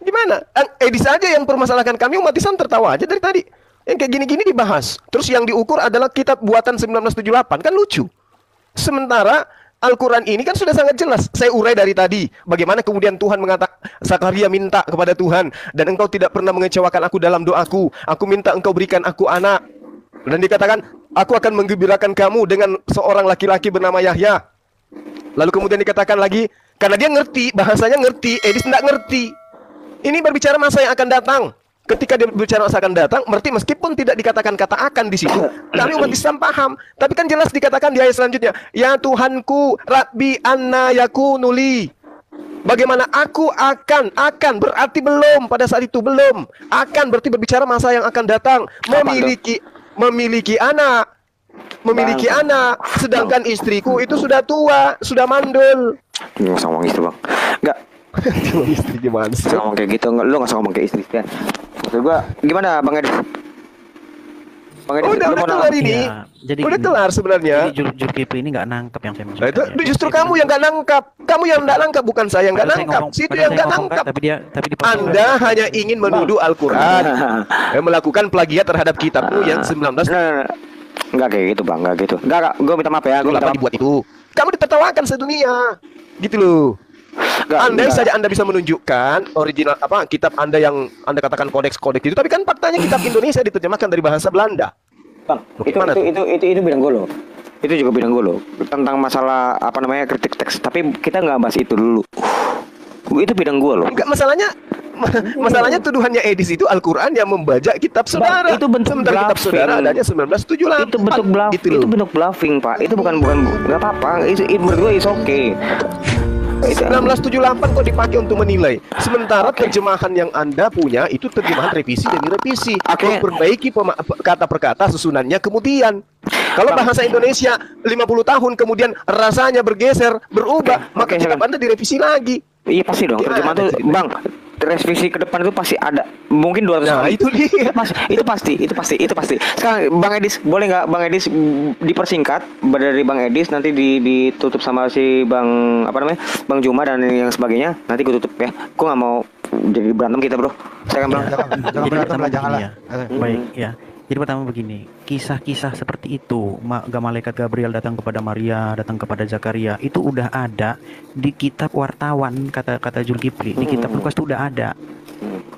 Gimana? Edis aja yang permasalahkan, kami umat Islam tertawa aja dari tadi. Yang kayak gini-gini dibahas. Terus yang diukur adalah kitab buatan 1978. Kan lucu. Sementara Al-Quran ini kan sudah sangat jelas. Saya urai dari tadi. Bagaimana kemudian Tuhan mengatakan, Zakaria minta kepada Tuhan, dan engkau tidak pernah mengecewakan aku dalam doaku. Aku minta engkau berikan aku anak. Dan dikatakan, aku akan menggembirakan kamu dengan seorang laki-laki bernama Yahya. Lalu kemudian dikatakan lagi, karena dia ngerti, bahasanya ngerti, Edis tidak ngerti. Ini berbicara masa yang akan datang. Ketika dia berbicara masa akan datang, berarti meskipun tidak dikatakan kata akan di situ, kami umat Islam paham. Tapi kan jelas dikatakan di ayat selanjutnya, ya Tuhanku, Rabbi anna yakunuli. Bagaimana aku akan berarti belum, pada saat itu belum. Akan berarti berbicara masa yang akan datang, memiliki anak. Sedangkan istriku itu sudah tua, sudah mandul. Nggak usah ngomong istri bang. Nggak. Istri gimana sih? Nggak ngomong kayak gitu. Lu nggak usah ngomong kayak istri kan. Maksud gua gimana Bang Edis? Udah kelar ini. Ya, jadi udah kelar sebenarnya. Jadi Zulkifli ini nggak nangkep yang saya maksudkan. Itu justru kamu yang nggak nangkap. Kamu yang nggak nangkap, bukan saya yang nggak nangkap. Situ yang nggak nangkap. Tapi Anda hanya ingin menuduh Al-Quran melakukan plagiat terhadap kitabmu yang 19. Enggak kayak gitu bang, enggak gitu. Enggak, gue minta maaf ya. Gue minta maaf buat itu. Kamu ditertawakan sedunia, gitu loh. Andai saja Anda bisa menunjukkan original kitab Anda yang Anda katakan kodeks itu, tapi kan faktanya kitab Indonesia diterjemahkan dari bahasa Belanda. Bang, itu bidang gue loh. Itu juga bidang gue loh. Tentang masalah kritik teks. Tapi kita nggak bahas itu dulu. Itu bidang gue loh. Enggak, masalahnya tuduhannya Edis itu Al-Quran yang membajak kitab saudara. Itu bentuk sementara kitab saudara adanya 1978. Itu bentuk bluffing. Itu bentuk bluffing, Pak. Itu bukan nggak apa-apa. Itu menurut gue is okay. 1978 kok dipakai untuk menilai. Sementara terjemahan yang Anda punya itu terjemahan revisi dan direvisi. Perbaiki kata per kata susunannya kemudian. Kalau bahasa Indonesia 50 tahun kemudian rasanya bergeser, berubah, maka kitab Anda direvisi lagi. Iya pasti dong. Terjemahan tuh, Bang, revisi ke depan itu pasti ada. Mungkin 200 Nah, itu dia. Itu pasti. Sekarang Bang Edis, boleh nggak Bang Edis dipersingkat dari Bang Edis, nanti ditutup sama si Bang Bang Juma dan yang sebagainya. Nanti gue tutup ya. Gue nggak mau jadi berantem kita, Bro. Saya kan jangan berantem lah, janganlah. Baik ya. Jadi pertama begini, kisah-kisah seperti itu, malaikat Gabriel datang kepada Maria, datang kepada Zakaria, itu udah ada di kitab wartawan, kata Zulkifli, di kitab Lukas itu udah ada.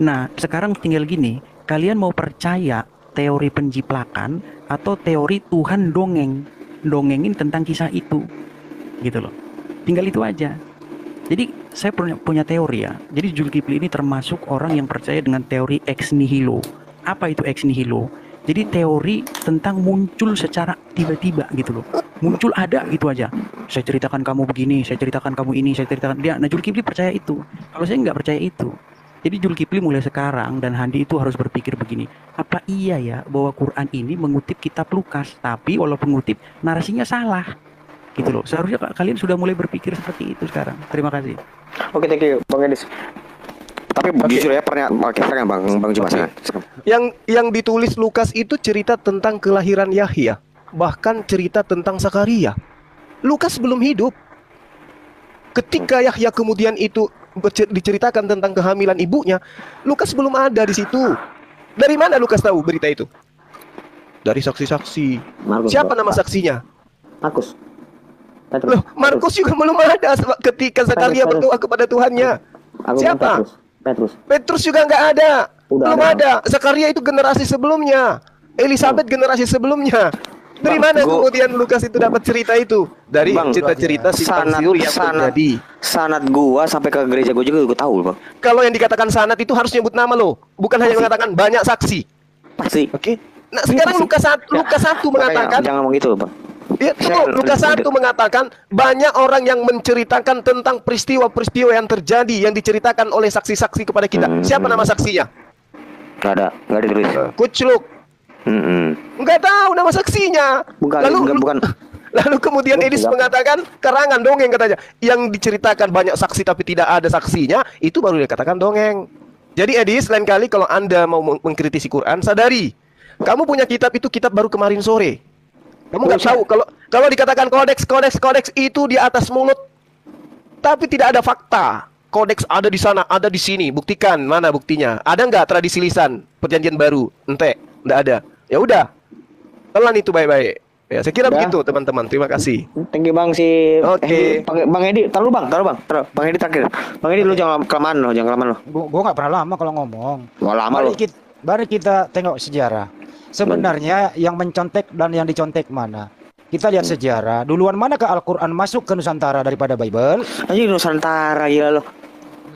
Nah, sekarang tinggal gini, kalian mau percaya teori penjiplakan atau teori Tuhan dongengin tentang kisah itu, gitu loh. Tinggal itu aja. Jadi saya punya teori ya. Jadi Zulkifli ini termasuk orang yang percaya dengan teori ex nihilo. Apa itu ex nihilo? Jadi teori tentang muncul secara tiba-tiba gitu loh. Muncul ada gitu aja. Saya ceritakan kamu begini, saya ceritakan kamu ini, saya ceritakan dia. Nah Zulkifli percaya itu. Kalau saya nggak percaya itu. Jadi Zulkifli mulai sekarang dan Handi itu harus berpikir begini. Apa iya ya bahwa Quran ini mengutip kitab Lukas, tapi walaupun mengutip narasinya salah. Gitu loh. Seharusnya kalian sudah mulai berpikir seperti itu sekarang. Terima kasih. Oke, thank you Bang Edis. Tapi jujur ya Bang Jumas. Yang ditulis Lukas itu cerita tentang kelahiran Yahya, bahkan cerita tentang Zakaria. Lukas belum hidup. Ketika Yahya kemudian itu diceritakan tentang kehamilan ibunya, Lukas belum ada di situ. Dari mana Lukas tahu berita itu? Dari saksi-saksi. Siapa nama saksinya? Markus. Loh, Markus juga belum ada ketika Zakaria berdoa kepada Tuhannya. Siapa? Petrus juga nggak ada. Belum ada. Zakaria itu generasi sebelumnya. Elizabeth generasi sebelumnya. Dari mana kemudian Lukas itu dapat cerita itu? Dari cerita-cerita simpang siur yang terjadi. Sanad gua sampai ke gereja gua juga gua tahu, Bang. Kalau yang dikatakan sanad itu harus nyebut nama loh, bukan hanya mengatakan banyak saksi. Pasti. Oke. Nah, sekarang Lukas 1 mengatakan jangan ngomong gitu, Bang. Ya, Lukas 1 mengatakan banyak orang yang menceritakan tentang peristiwa-peristiwa yang terjadi yang diceritakan oleh saksi-saksi kepada kita. Siapa nama saksinya? Nggak ditulis. Kucluk. Nggak tahu nama saksinya. Lalu kemudian Edis mengatakan karangan dongeng katanya. Yang diceritakan banyak saksi tapi tidak ada saksinya, itu baru dikatakan dongeng. Jadi Edis, lain kali kalau Anda mau mengkritisi Quran, sadari kamu punya kitab itu kitab baru kemarin sore. Kamu nggak tahu kalau dikatakan kodeks itu di atas mulut, tapi tidak ada fakta. Kodeks ada di sana, ada di sini. Buktikan, mana buktinya? Ada nggak tradisi lisan perjanjian baru? Enggak ada. Ya udah, telan itu baik-baik. Ya, saya kira begitu teman-teman. Terima kasih. Thank you Bang si. Oke. Bang Edi, taruh Bang. Bang Edi terakhir. Bang Edi lu jangan kelamaan lo. Gua nggak pernah lama kalau ngomong. Wah, lama lo. Mari kita tengok sejarah. Sebenarnya yang mencontek dan yang dicontek mana? Kita lihat sejarah. Duluan mana ke Al-Quran masuk ke Nusantara daripada Bible? Anjing Nusantara gila lo.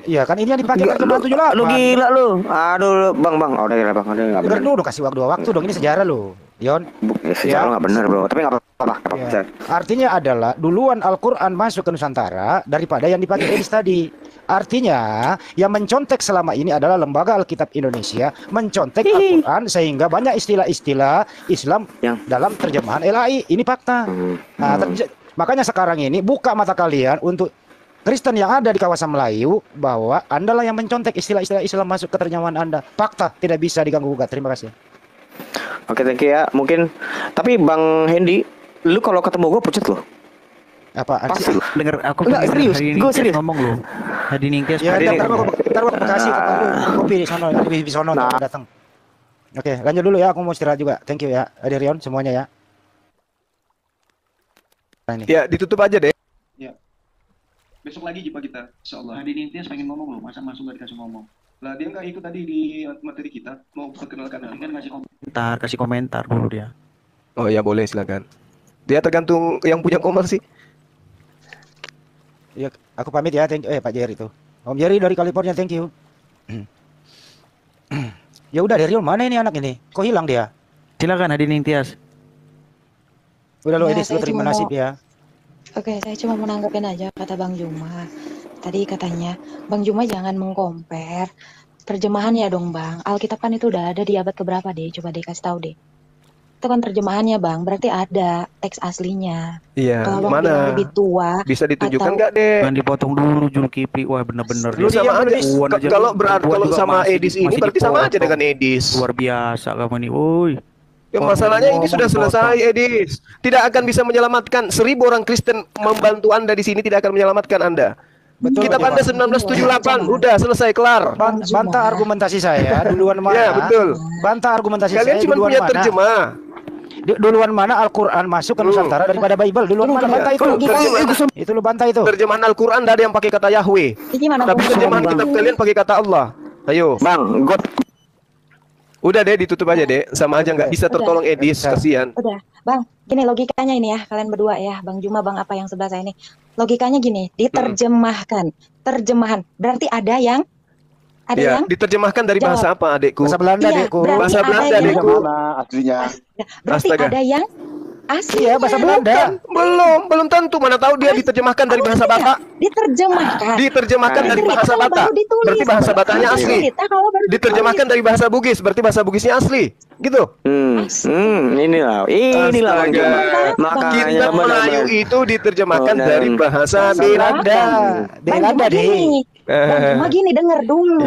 Iya kan ini yang dipakai terjemahan 78. Lu gila lu. Aduh, Bang. Oh, udah gila Bang. Udah dulu kasih waktu dong, ini sejarah lo. Yon. Sejarah enggak benar, Bro. Tapi enggak apa-apa. Ya. Artinya adalah duluan Al-Quran masuk ke Nusantara daripada yang dipakai Edis tadi. Artinya yang mencontek selama ini adalah Lembaga Alkitab Indonesia mencontek Al-Quran sehingga banyak istilah-istilah Islam yang dalam terjemahan LAI. Ini fakta. Nah, makanya sekarang ini buka mata kalian untuk Kristen yang ada di kawasan Melayu bahwa Anda lah yang mencontek istilah-istilah Islam masuk ke terjemahan Anda. Fakta, tidak bisa diganggu-gugat. Terima kasih. Oke, thank you ya. Mungkin tapi Bang Hendy, lu kalau ketemu gue pucet loh. Apa? Pasti lu. Dengar aku serius. Gue serius ngomong loh. Hadi Ningtyas. Ya, ntar aku kasih kopi di sono datang. Oke, lanjut dulu ya. Aku mau istirahat juga. Thank you ya, Aderion semuanya ya. Nah, ini. Ya, ditutup aja deh. Ya. Besok lagi jumpa kita, insyaallah. Hadi Ningtyas pengen ngomong loh, masa masuk gak dikasih ngomong. Lah dia nggak ikut tadi di materi kita, mau perkenalkan nanti kan kasih komentar dulu dia. Oh ya boleh silakan. Dia tergantung yang punya komentar sih. Ya, aku pamit ya. Pak Jerry itu. Om Jerry dari California, thank you. Ya udah, Daryl mana ini anak ini? Kok hilang dia? Silakan Hadi Ningtyas. Udah lo Edis, lo terima nasib ya. Oke, saya cuma mau nanggepin aja kata Bang Juma. Tadi katanya, Bang Juma jangan mengcompare terjemahannya dong Bang. Alkitab kan itu udah ada di abad keberapa deh? Coba deh kasih tahu deh. Itu kan terjemahannya Bang, berarti ada teks aslinya. Iya, kalau mana? Lebih tua. Bisa ditunjukkan nggak deh? Jangan dipotong dulu Zulkifli. Wah bener-bener. Lu sama aja. Kalau sama Edis ini berarti sama aja dengan Edis. Luar biasa kamu nih, woi. Ya masalahnya ini sudah selesai, Edis. Tidak akan bisa menyelamatkan 1000 orang Kristen membantu Anda di sini, tidak akan menyelamatkan Anda. Betul, Kitab Anda 1978 udah selesai kelar. Bantah argumentasi saya duluan mana? Ya betul. Bantah argumentasi kalian saya. Kalian cuma punya terjemah. Duluan mana Al-Quran masuk ke Nusantara daripada Bible? Duluan mana bantah itu? Itu lu bantah itu. Terjemahan Al-Quran ada yang pakai kata Yahweh. Tapi terjemahan kitab kalian pakai kata Allah. Ayo, Bang, Udah deh, ditutup aja deh. Sama aja nggak bisa tertolong Edis, kasihan. Udah, Bang. Gini logikanya ini ya, kalian berdua ya, Bang Juma, Bang apa yang sebelah saya ini. Logikanya gini, diterjemahkan. Terjemahan. Berarti ada yang yang diterjemahkan dari bahasa apa, adekku? Bahasa Belanda, adekku. Bahasa Belanda, adekku. Aslinya. Berarti ada yang asli. Iya, bahasa Belanda. Belum tentu. Mana tahu dia diterjemahkan dari bahasa Batak. Diterjemahkan dari bahasa Batak. Berarti bahasa Bataknya asli. Diterjemahkan dari bahasa Bugis, berarti bahasa Bugisnya asli. Gitu. Inilah Bang Juma. Makanya Melayu itu diterjemahkan dari bahasa Belanda. Belanda deh. Cuma gini, denger dulu.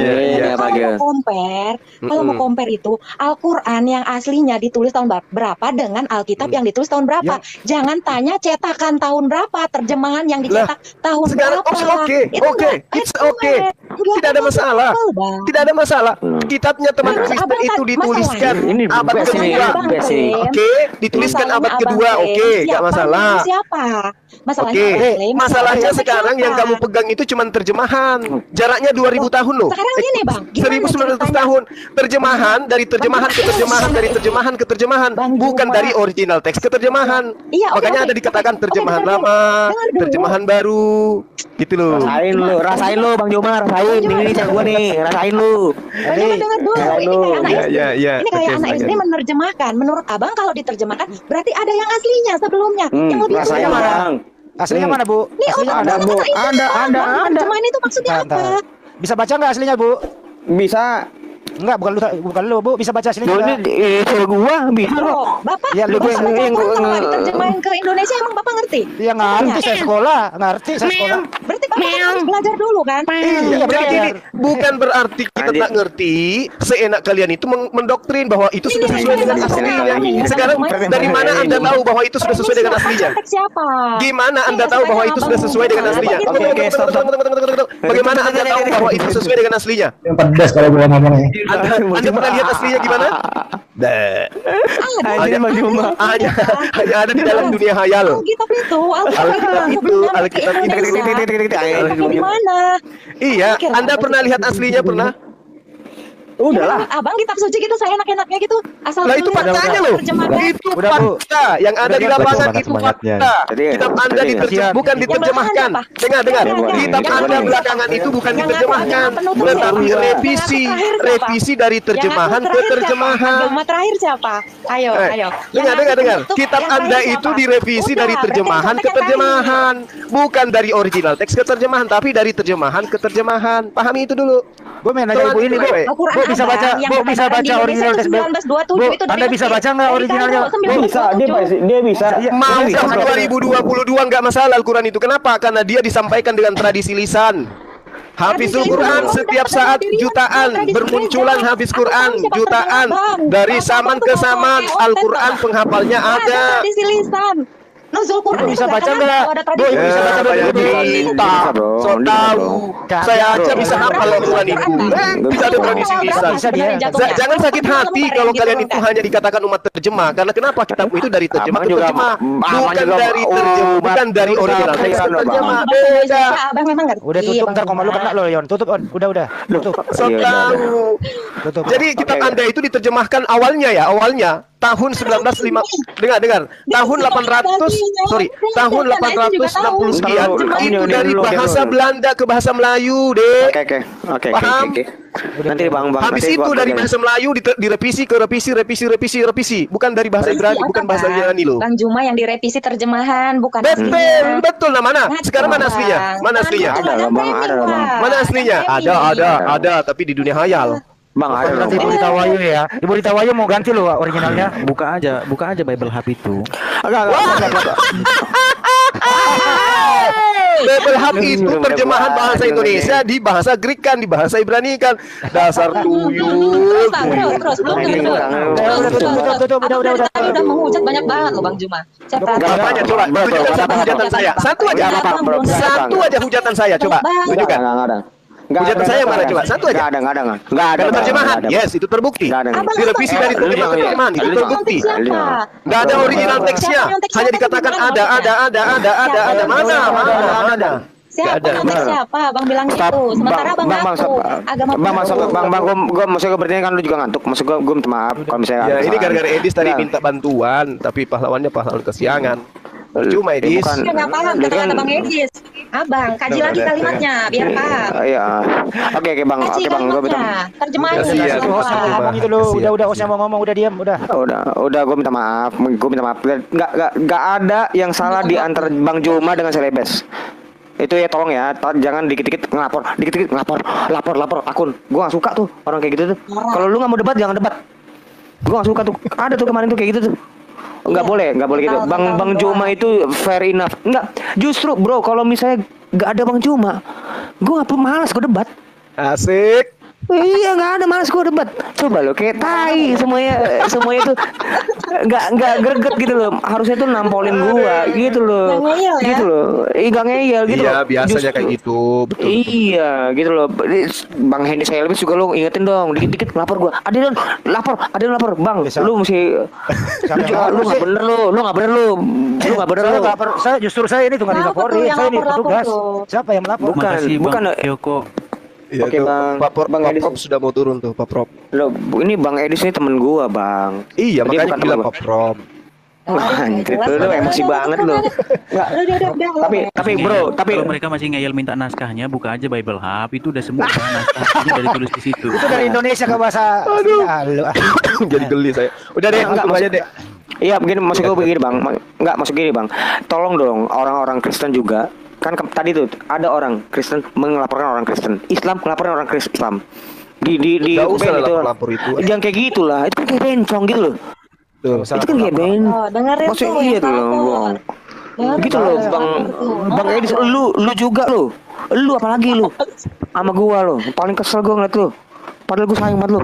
Kalau mau compare itu Al-Quran yang aslinya ditulis tahun berapa dengan Alkitab yang ditulis tahun berapa. Jangan tanya cetakan tahun berapa, terjemahan yang dicetak tahun berapa. It's okay. Tidak ada masalah. Tidak ada masalah. Kitabnya teman Kristen itu dituliskan abad kedua. Dituliskan abad kedua. Gak masalah. Masalahnya sekarang yang kamu pegang itu cuma terjemahan. Jaraknya 2000 tahun loh. Sekarang gini Bang, 1900 tahun. Terjemahan dari terjemahan ke terjemahan dari terjemahan ke terjemahan, bukan dari original teks ke terjemahan. Makanya ada dikatakan terjemahan lama, terjemahan baru. Gitu loh. Rasain lo Bang Juma, rasain. Ini cara gua nih, rasain lu. Dengar dulu. Ini kayak anak SD menerjemahkan. Menurut Abang kalau diterjemahkan berarti ada yang aslinya sebelumnya. Yang lebih rasanya Bang. Aslinya mana, Bu? Nih, ada, Bu. Ada. Terjemahan itu maksudnya apa? Bisa baca nggak aslinya, Bu? Bisa. Enggak, bukan lu, Bu. Bisa baca aslinya. Ini gua bisa. Bapak, ya, lu terjemahin ke Indonesia emang Bapak ngerti? Ya ngerti, saya sekolah. Berarti Bapak harus belajar dulu kan? Iya, berarti bukan berarti kita tak ngerti. Seenak kalian itu mendoktrin bahwa itu sudah sesuai dengan aslinya. Sekarang dari mana Anda tahu bahwa itu sudah sesuai dengan aslinya? Gimana Anda tahu bahwa itu sudah sesuai dengan aslinya? Bagaimana Anda tahu bahwa itu sesuai dengan aslinya? Yang pedas kalau gua ngomongnya. Anda pernah lihat aslinya gimana? Hanya ada di dalam dunia hayal. Alkitab itu gimana? Iya, Anda pernah lihat aslinya pernah? Udahlah. Abang kitab suci gitu saya enak-enaknya gitu. Asal itu faktanya loh. Itu fakta yang ada di lapangan, itu fakta. Kitab Anda bukan diterjemahkan. Dengar. Kitab Anda belakangan itu bukan diterjemahkan, tetapi revisi dari terjemahan ke terjemahan. Agama terakhir siapa? Ayo. Dengar. Kitab Anda itu direvisi dari terjemahan ke terjemahan, bukan dari original teks ke terjemahan, tapi dari terjemahan ke terjemahan. Pahami itu dulu. Gue main nanya ibu ini, Bu. Bu bisa baca original teks, Bu. Anda bisa baca nggak originalnya? Dia bisa. Mau 2022 nggak masalah Al-Quran itu. Kenapa? Karena dia disampaikan dengan tradisi lisan. Hafizul Quran setiap saat jutaan, bermunculan hafiz Quran jutaan, dari zaman ke zaman Al-Quran penghafalnya ada. Nuzul Quran bisa baca nggak? Bu, bisa baca so tahu. Saya aja bisa hafal Al-Quran itu. Bisa ada tradisi lisan. Jangan sakit hati kalau kalian itu hanya dikatakan umat terjemah. Karena kenapa kitabmu itu dari terjemah ke terjemah, bukan dari original teks ke terjemah. Beda. Udah tutup, ntar koma lu kena lo, Yon. Tutup, On. Udah. Tutup. So tahu. Jadi kitab Anda itu diterjemahkan awalnya tahun 1905. Dengar. Tahun 860 sekian. Itu dari bahasa Belanda ke bahasa Melayu, Dek. Oke. Nanti Bang. Habis itu dari bahasa Melayu direvisi ke revisi. Bukan dari bahasa Ibrani, bukan bahasa Ibrani loh. Bang Juma yang direvisi terjemahan, bukan aslinya. Betul. Nah, mana? Sekarang mana aslinya? Mana aslinya? Mana aslinya? Ada, tapi di dunia hayal. Bang, ada nanti Ibu Ditawayu ya. Ibu Ditawayu mau ganti loh originalnya. Buka aja Bible Hub itu. Agak. Bible Hub itu terjemahan bahasa Indonesia di bahasa Greek kan, di bahasa Ibrani kan. Dasar tuyul. Terus. Udah menghujat banyak banget loh Bang Juma. Berapanya coba? Tunjukkan satu hujatan saya. Satu aja hujatan saya coba. Tunjukkan. Hujatan saya mana coba? Satu aja. Enggak ada. Terjemahan. Yes, itu terbukti. Direvisi dari terjemahan itu terbukti. Enggak ada original teksnya. Hanya dikatakan ada. Mana? Siapa? ada. Konteksnya apa? Bang bilang Stop. gitu. Sementara Bang Bang, ngaku agama Bang, gue maksud gue berarti kan lu juga ngantuk. Maksud gue minta maaf kalau misalnya Ya, ada ini kesalahan. gara-gara Edis tadi Nggak. minta bantuan, tapi pahlawannya pahlawan kesiangan. Cuma Edis. Bukan. Saya nggak paham Dia kata-kata kan- Bang Edis. Abang, kaji lagi kalimatnya biar paham. Iya. Oke Bang, Kaji oke Bang, gue minta. kalimatnya. Terjemahin Kasihan. dulu Iya, Itu host yang mau salah. ngomong itu lo, Kasihan. udah host yang mau ngomong, udah diam, udah. Udah, gue minta maaf, nggak ada yang salah di antara Bang Juma dengan Celebes. Itu ya tolong ya, jangan dikit-dikit ngelapor lapor akun. Gue gak suka tuh orang kayak gitu tuh. Kalau lu nggak mau debat, jangan debat. Gue gak suka tuh. Ada tuh kemarin tuh kayak gitu tuh. Nggak boleh gitu. Bang Juma itu fair enough. Nggak, justru bro, kalau misalnya nggak ada Bang Juma, gue nggak perlu malas gue debat. Asik. Iya, nggak ada, malas gue debat. Coba lo kayak tai semuanya itu nggak greget gitu loh. Harusnya tuh nampolin gua gitu loh. Nggak ngeyel ya? Gitu loh. Nggak ngeyel gitu Iya, loh. biasanya Justru- kayak gitu. Betul. Iya, gitu loh. Bang Hendy Selebes juga lo ingetin dong, dikit-dikit lapor gua. Ada yang lapor. Bang, Bisa. lu mesti lu nggak bener lu nggak bener lu nggak bener Saya lu. lapor, saya justru saya ini tuh nggak Kenapa dilaporin, tuh yang saya ini lapor-lapor petugas. tuh? Siapa yang melapor? Bukan, Makasih bukan. Bang Yoko. Iya, Oke, tuh. Bang. Bang Bang Edis. Prop sudah mau turun tuh, Pak Prop. Lo, ini Bang Edis ini temen gua, Bang. Iya, Dia makanya bukan bilang temen Pak Prop. Anjir, lu emosi banget lu. Nggak, tapi bro, Kalau mereka masih ngeyel minta naskahnya, buka aja Bible Hub, itu udah semua naskahnya udah ditulis di situ. Itu dari Indonesia ke bahasa. Aduh. Jadi geli saya. Udah deh, Enggak, langsung aja deh. Iya, begini maksud gue begini bang, nggak maksud gini bang, tolong dong orang-orang Kristen juga kan tadi tuh ada orang Kristen melaporkan orang Kristen, Islam melaporkan orang Kristen Islam di Nggak usah band lah itu, lapor itu. jangan kayak gitulah, itu kan kayak bencong gitu loh, Tuh. itu kan kayak bencong, Oh, dengerin maksud tuh iya yang tuh loh, lapor. Bang. Dengerin Gitu tuh loh yang bang, lapor tuh. bang Edis, lu juga lu apalagi lu, sama gua lo, paling kesel gua ngeliat lu, padahal gua sayang banget lu.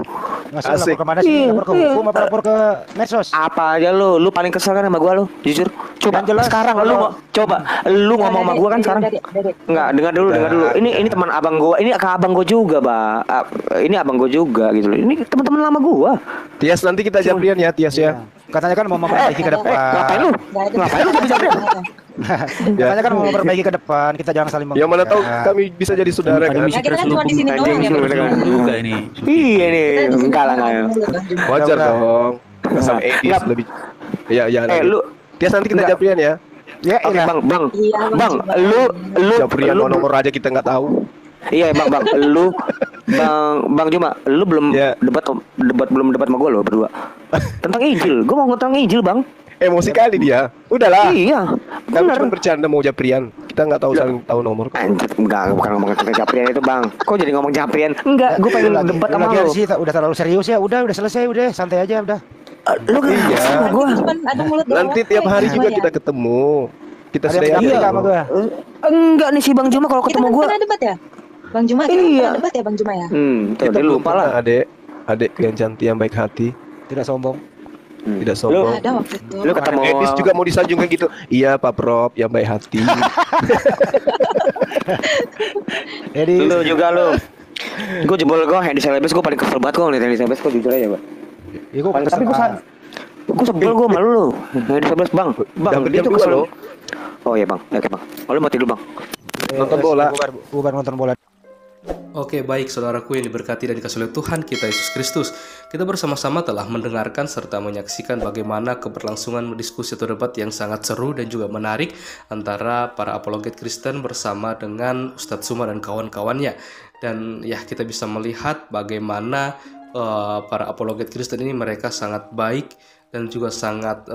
Nggak salah Asik. lapor kemana sih? Iya, Lapor ke iya. hukum apa lapor ke medsos? Apa aja lu paling kesel kan sama gua lu, jujur. Coba Yang jelas, sekarang kalau- lu ngomong sama gua kan sekarang. Enggak, dengar dulu. Ini teman abang gua, ini kakak abang gua juga, Pak. Ini abang gua juga gitu loh. Ini teman-teman lama gua. Tias, nanti kita japrian ya, Tias ya. Katanya kan mau memperbaiki ke depan. Ngapain lu? Ngapain lu bisa-bisa? Katanya kan mau memperbaiki ke depan, kita jangan saling Yang mana tahu memperbaiki. kami bisa jadi saudara Ada kan. misi Ya, kita kan cuma di terselubung. sini doang ya, Misi terselubung juga ini. Iya nih, enggak lah enggak. Wajar Udah. dong. Sama Edis Nggak. lebih. Iya, iya. Lu Tias, nanti kita Nggak. japrian ya. Ya, Oke, iya. Bang. Iya, Bang, coba. lu Japrian lu- nomor aja kita nggak tahu. Iya, Bang, lu Bang Juma, lu belum Ya. debat sama gua lo berdua. Tentang Injil. Gua mau tentang Injil, Bang. Emosi kali dia. Udahlah. Iya. Kami Benar. cuma bercanda mau japrian. Kita nggak tahu saling tahu nomor. Anjir, enggak, bukan ngomong tentang Japrian itu, Bang. Kok jadi ngomong Japrian? Enggak, gue pengen debat sama Lagi lu. sih, udah terlalu serius ya. Udah selesai, udah santai aja, udah. Lu kan Iya. sama gua. Cuman ada mulut doang. Nanti tiap hari juga Ya. kita ketemu. Kita Ada yang sudah tidak sama gua. Enggak nih si Bang Juma kalau Kita ketemu kan gua. pernah debat ya? Bang Juma, kita Iya. pernah debat ya Bang Juma ya? Tuh, Kita dia belum lupa pernah, lah. adek yang cantik yang baik hati, Tidak sombong. tidak Lu, sombong. Ada waktu itu. lu ketemu Edis juga mau disanjung kayak gitu. Iya, Pak Prop yang baik hati. Jadi lu juga lu. Gue jebol Hendy Celebes, gue paling kesel banget gue ngeliat Hendy Celebes, gue jujur aja, Bang. ya gua Tapi gue sebel gue malu lu. Hendy Celebes, Bang. Bang, Jangan dia tuh diam dulu, kesel. loh. Oh iya, Bang. Oke, Bang. Oh, lu mau tidur, Bang. Nonton bola. Bubar nonton bola. Oke, baik saudaraku yang diberkati dan dikasihi oleh Tuhan kita Yesus Kristus. Kita bersama-sama telah mendengarkan serta menyaksikan bagaimana keberlangsungan diskusi atau debat yang sangat seru dan juga menarik antara para apologet Kristen bersama dengan Ustadz Suma dan kawan-kawannya. Dan ya, kita bisa melihat bagaimana para apologet Kristen ini mereka sangat baik dan juga sangat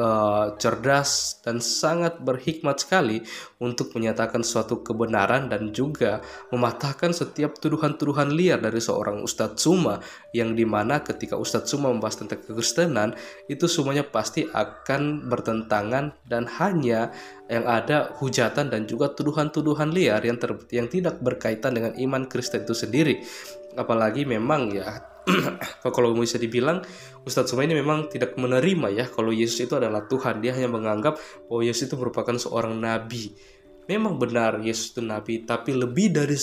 cerdas dan sangat berhikmat sekali untuk menyatakan suatu kebenaran dan juga mematahkan setiap tuduhan-tuduhan liar dari seorang Ustadz Suma, yang dimana ketika Ustadz Suma membahas tentang kekristenan itu semuanya pasti akan bertentangan dan hanya yang ada hujatan dan juga tuduhan-tuduhan liar yang tidak berkaitan dengan iman Kristen itu sendiri. Apalagi memang ya kalau bisa dibilang Ustadz Suma ini memang tidak menerima ya kalau Yesus itu adalah Tuhan. Dia hanya menganggap bahwa Yesus itu merupakan seorang nabi. Memang benar Yesus itu nabi, tapi lebih dari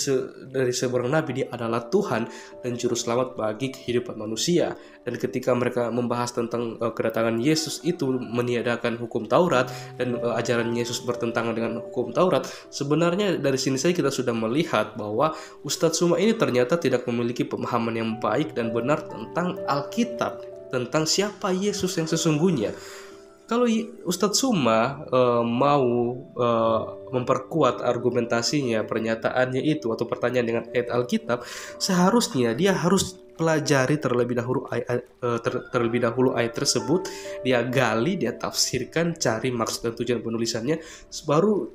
seorang nabi, dia adalah Tuhan dan juru selamat bagi kehidupan manusia. Dan ketika mereka membahas tentang kedatangan Yesus itu meniadakan hukum Taurat dan ajaran Yesus bertentangan dengan hukum Taurat, sebenarnya dari sini saja kita sudah melihat bahwa Ustadz Suma ini ternyata tidak memiliki pemahaman yang baik dan benar tentang Alkitab, tentang siapa Yesus yang sesungguhnya. Kalau Ustadz Suma mau memperkuat argumentasinya, pernyataannya itu atau pertanyaan dengan ayat Alkitab, seharusnya dia harus pelajari terlebih dahulu ayat tersebut, dia gali, dia tafsirkan, cari maksud dan tujuan penulisannya, baru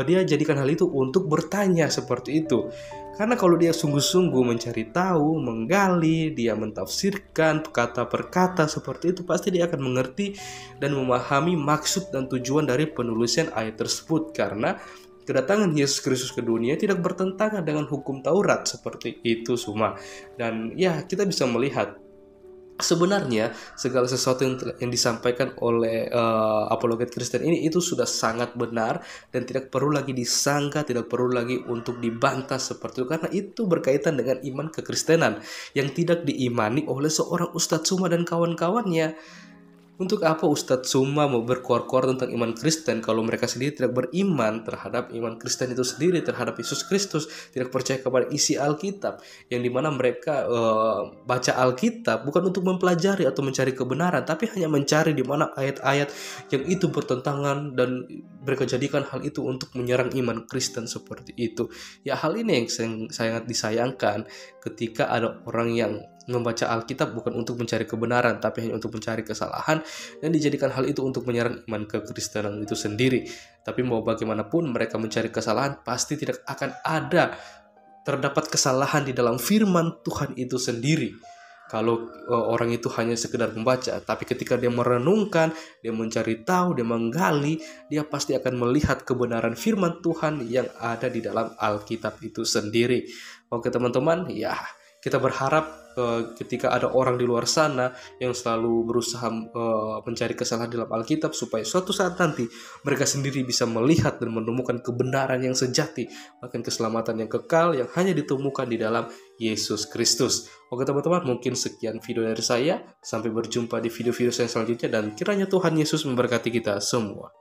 dia jadikan hal itu untuk bertanya seperti itu. Karena kalau dia sungguh-sungguh mencari tahu, menggali, dia mentafsirkan kata per kata seperti itu, pasti dia akan mengerti dan memahami maksud dan tujuan dari penulisan ayat tersebut. Karena kedatangan Yesus Kristus ke dunia tidak bertentangan dengan hukum Taurat, seperti itu Suma. Dan ya, kita bisa melihat sebenarnya segala sesuatu yang disampaikan oleh apologet Kristen ini itu sudah sangat benar dan tidak perlu lagi disangka, tidak perlu lagi untuk dibantah seperti itu, karena itu berkaitan dengan iman kekristenan yang tidak diimani oleh seorang Ustadz Suma dan kawan-kawannya. Untuk apa Ustadz Suma mau berkuar-kuar tentang iman Kristen kalau mereka sendiri tidak beriman terhadap iman Kristen itu sendiri, terhadap Yesus Kristus, tidak percaya kepada isi Alkitab, yang dimana mereka baca Alkitab bukan untuk mempelajari atau mencari kebenaran, tapi hanya mencari di mana ayat-ayat yang itu bertentangan, dan mereka jadikan hal itu untuk menyerang iman Kristen seperti itu. Ya, hal ini yang sangat disayangkan ketika ada orang yang membaca Alkitab bukan untuk mencari kebenaran, tapi hanya untuk mencari kesalahan, dan dijadikan hal itu untuk menyerang iman kekristenan itu sendiri. Tapi mau bagaimanapun mereka mencari kesalahan, pasti tidak akan terdapat kesalahan di dalam firman Tuhan itu sendiri. Kalau orang itu hanya sekedar membaca, tapi ketika dia merenungkan, dia mencari tahu, dia menggali, dia pasti akan melihat kebenaran firman Tuhan yang ada di dalam Alkitab itu sendiri. Oke teman-teman, ya kita berharap ketika ada orang di luar sana yang selalu berusaha mencari kesalahan dalam Alkitab, supaya suatu saat nanti mereka sendiri bisa melihat dan menemukan kebenaran yang sejati, bahkan keselamatan yang kekal yang hanya ditemukan di dalam Yesus Kristus. Oke teman-teman, mungkin sekian video dari saya. Sampai berjumpa di video-video saya selanjutnya, dan kiranya Tuhan Yesus memberkati kita semua.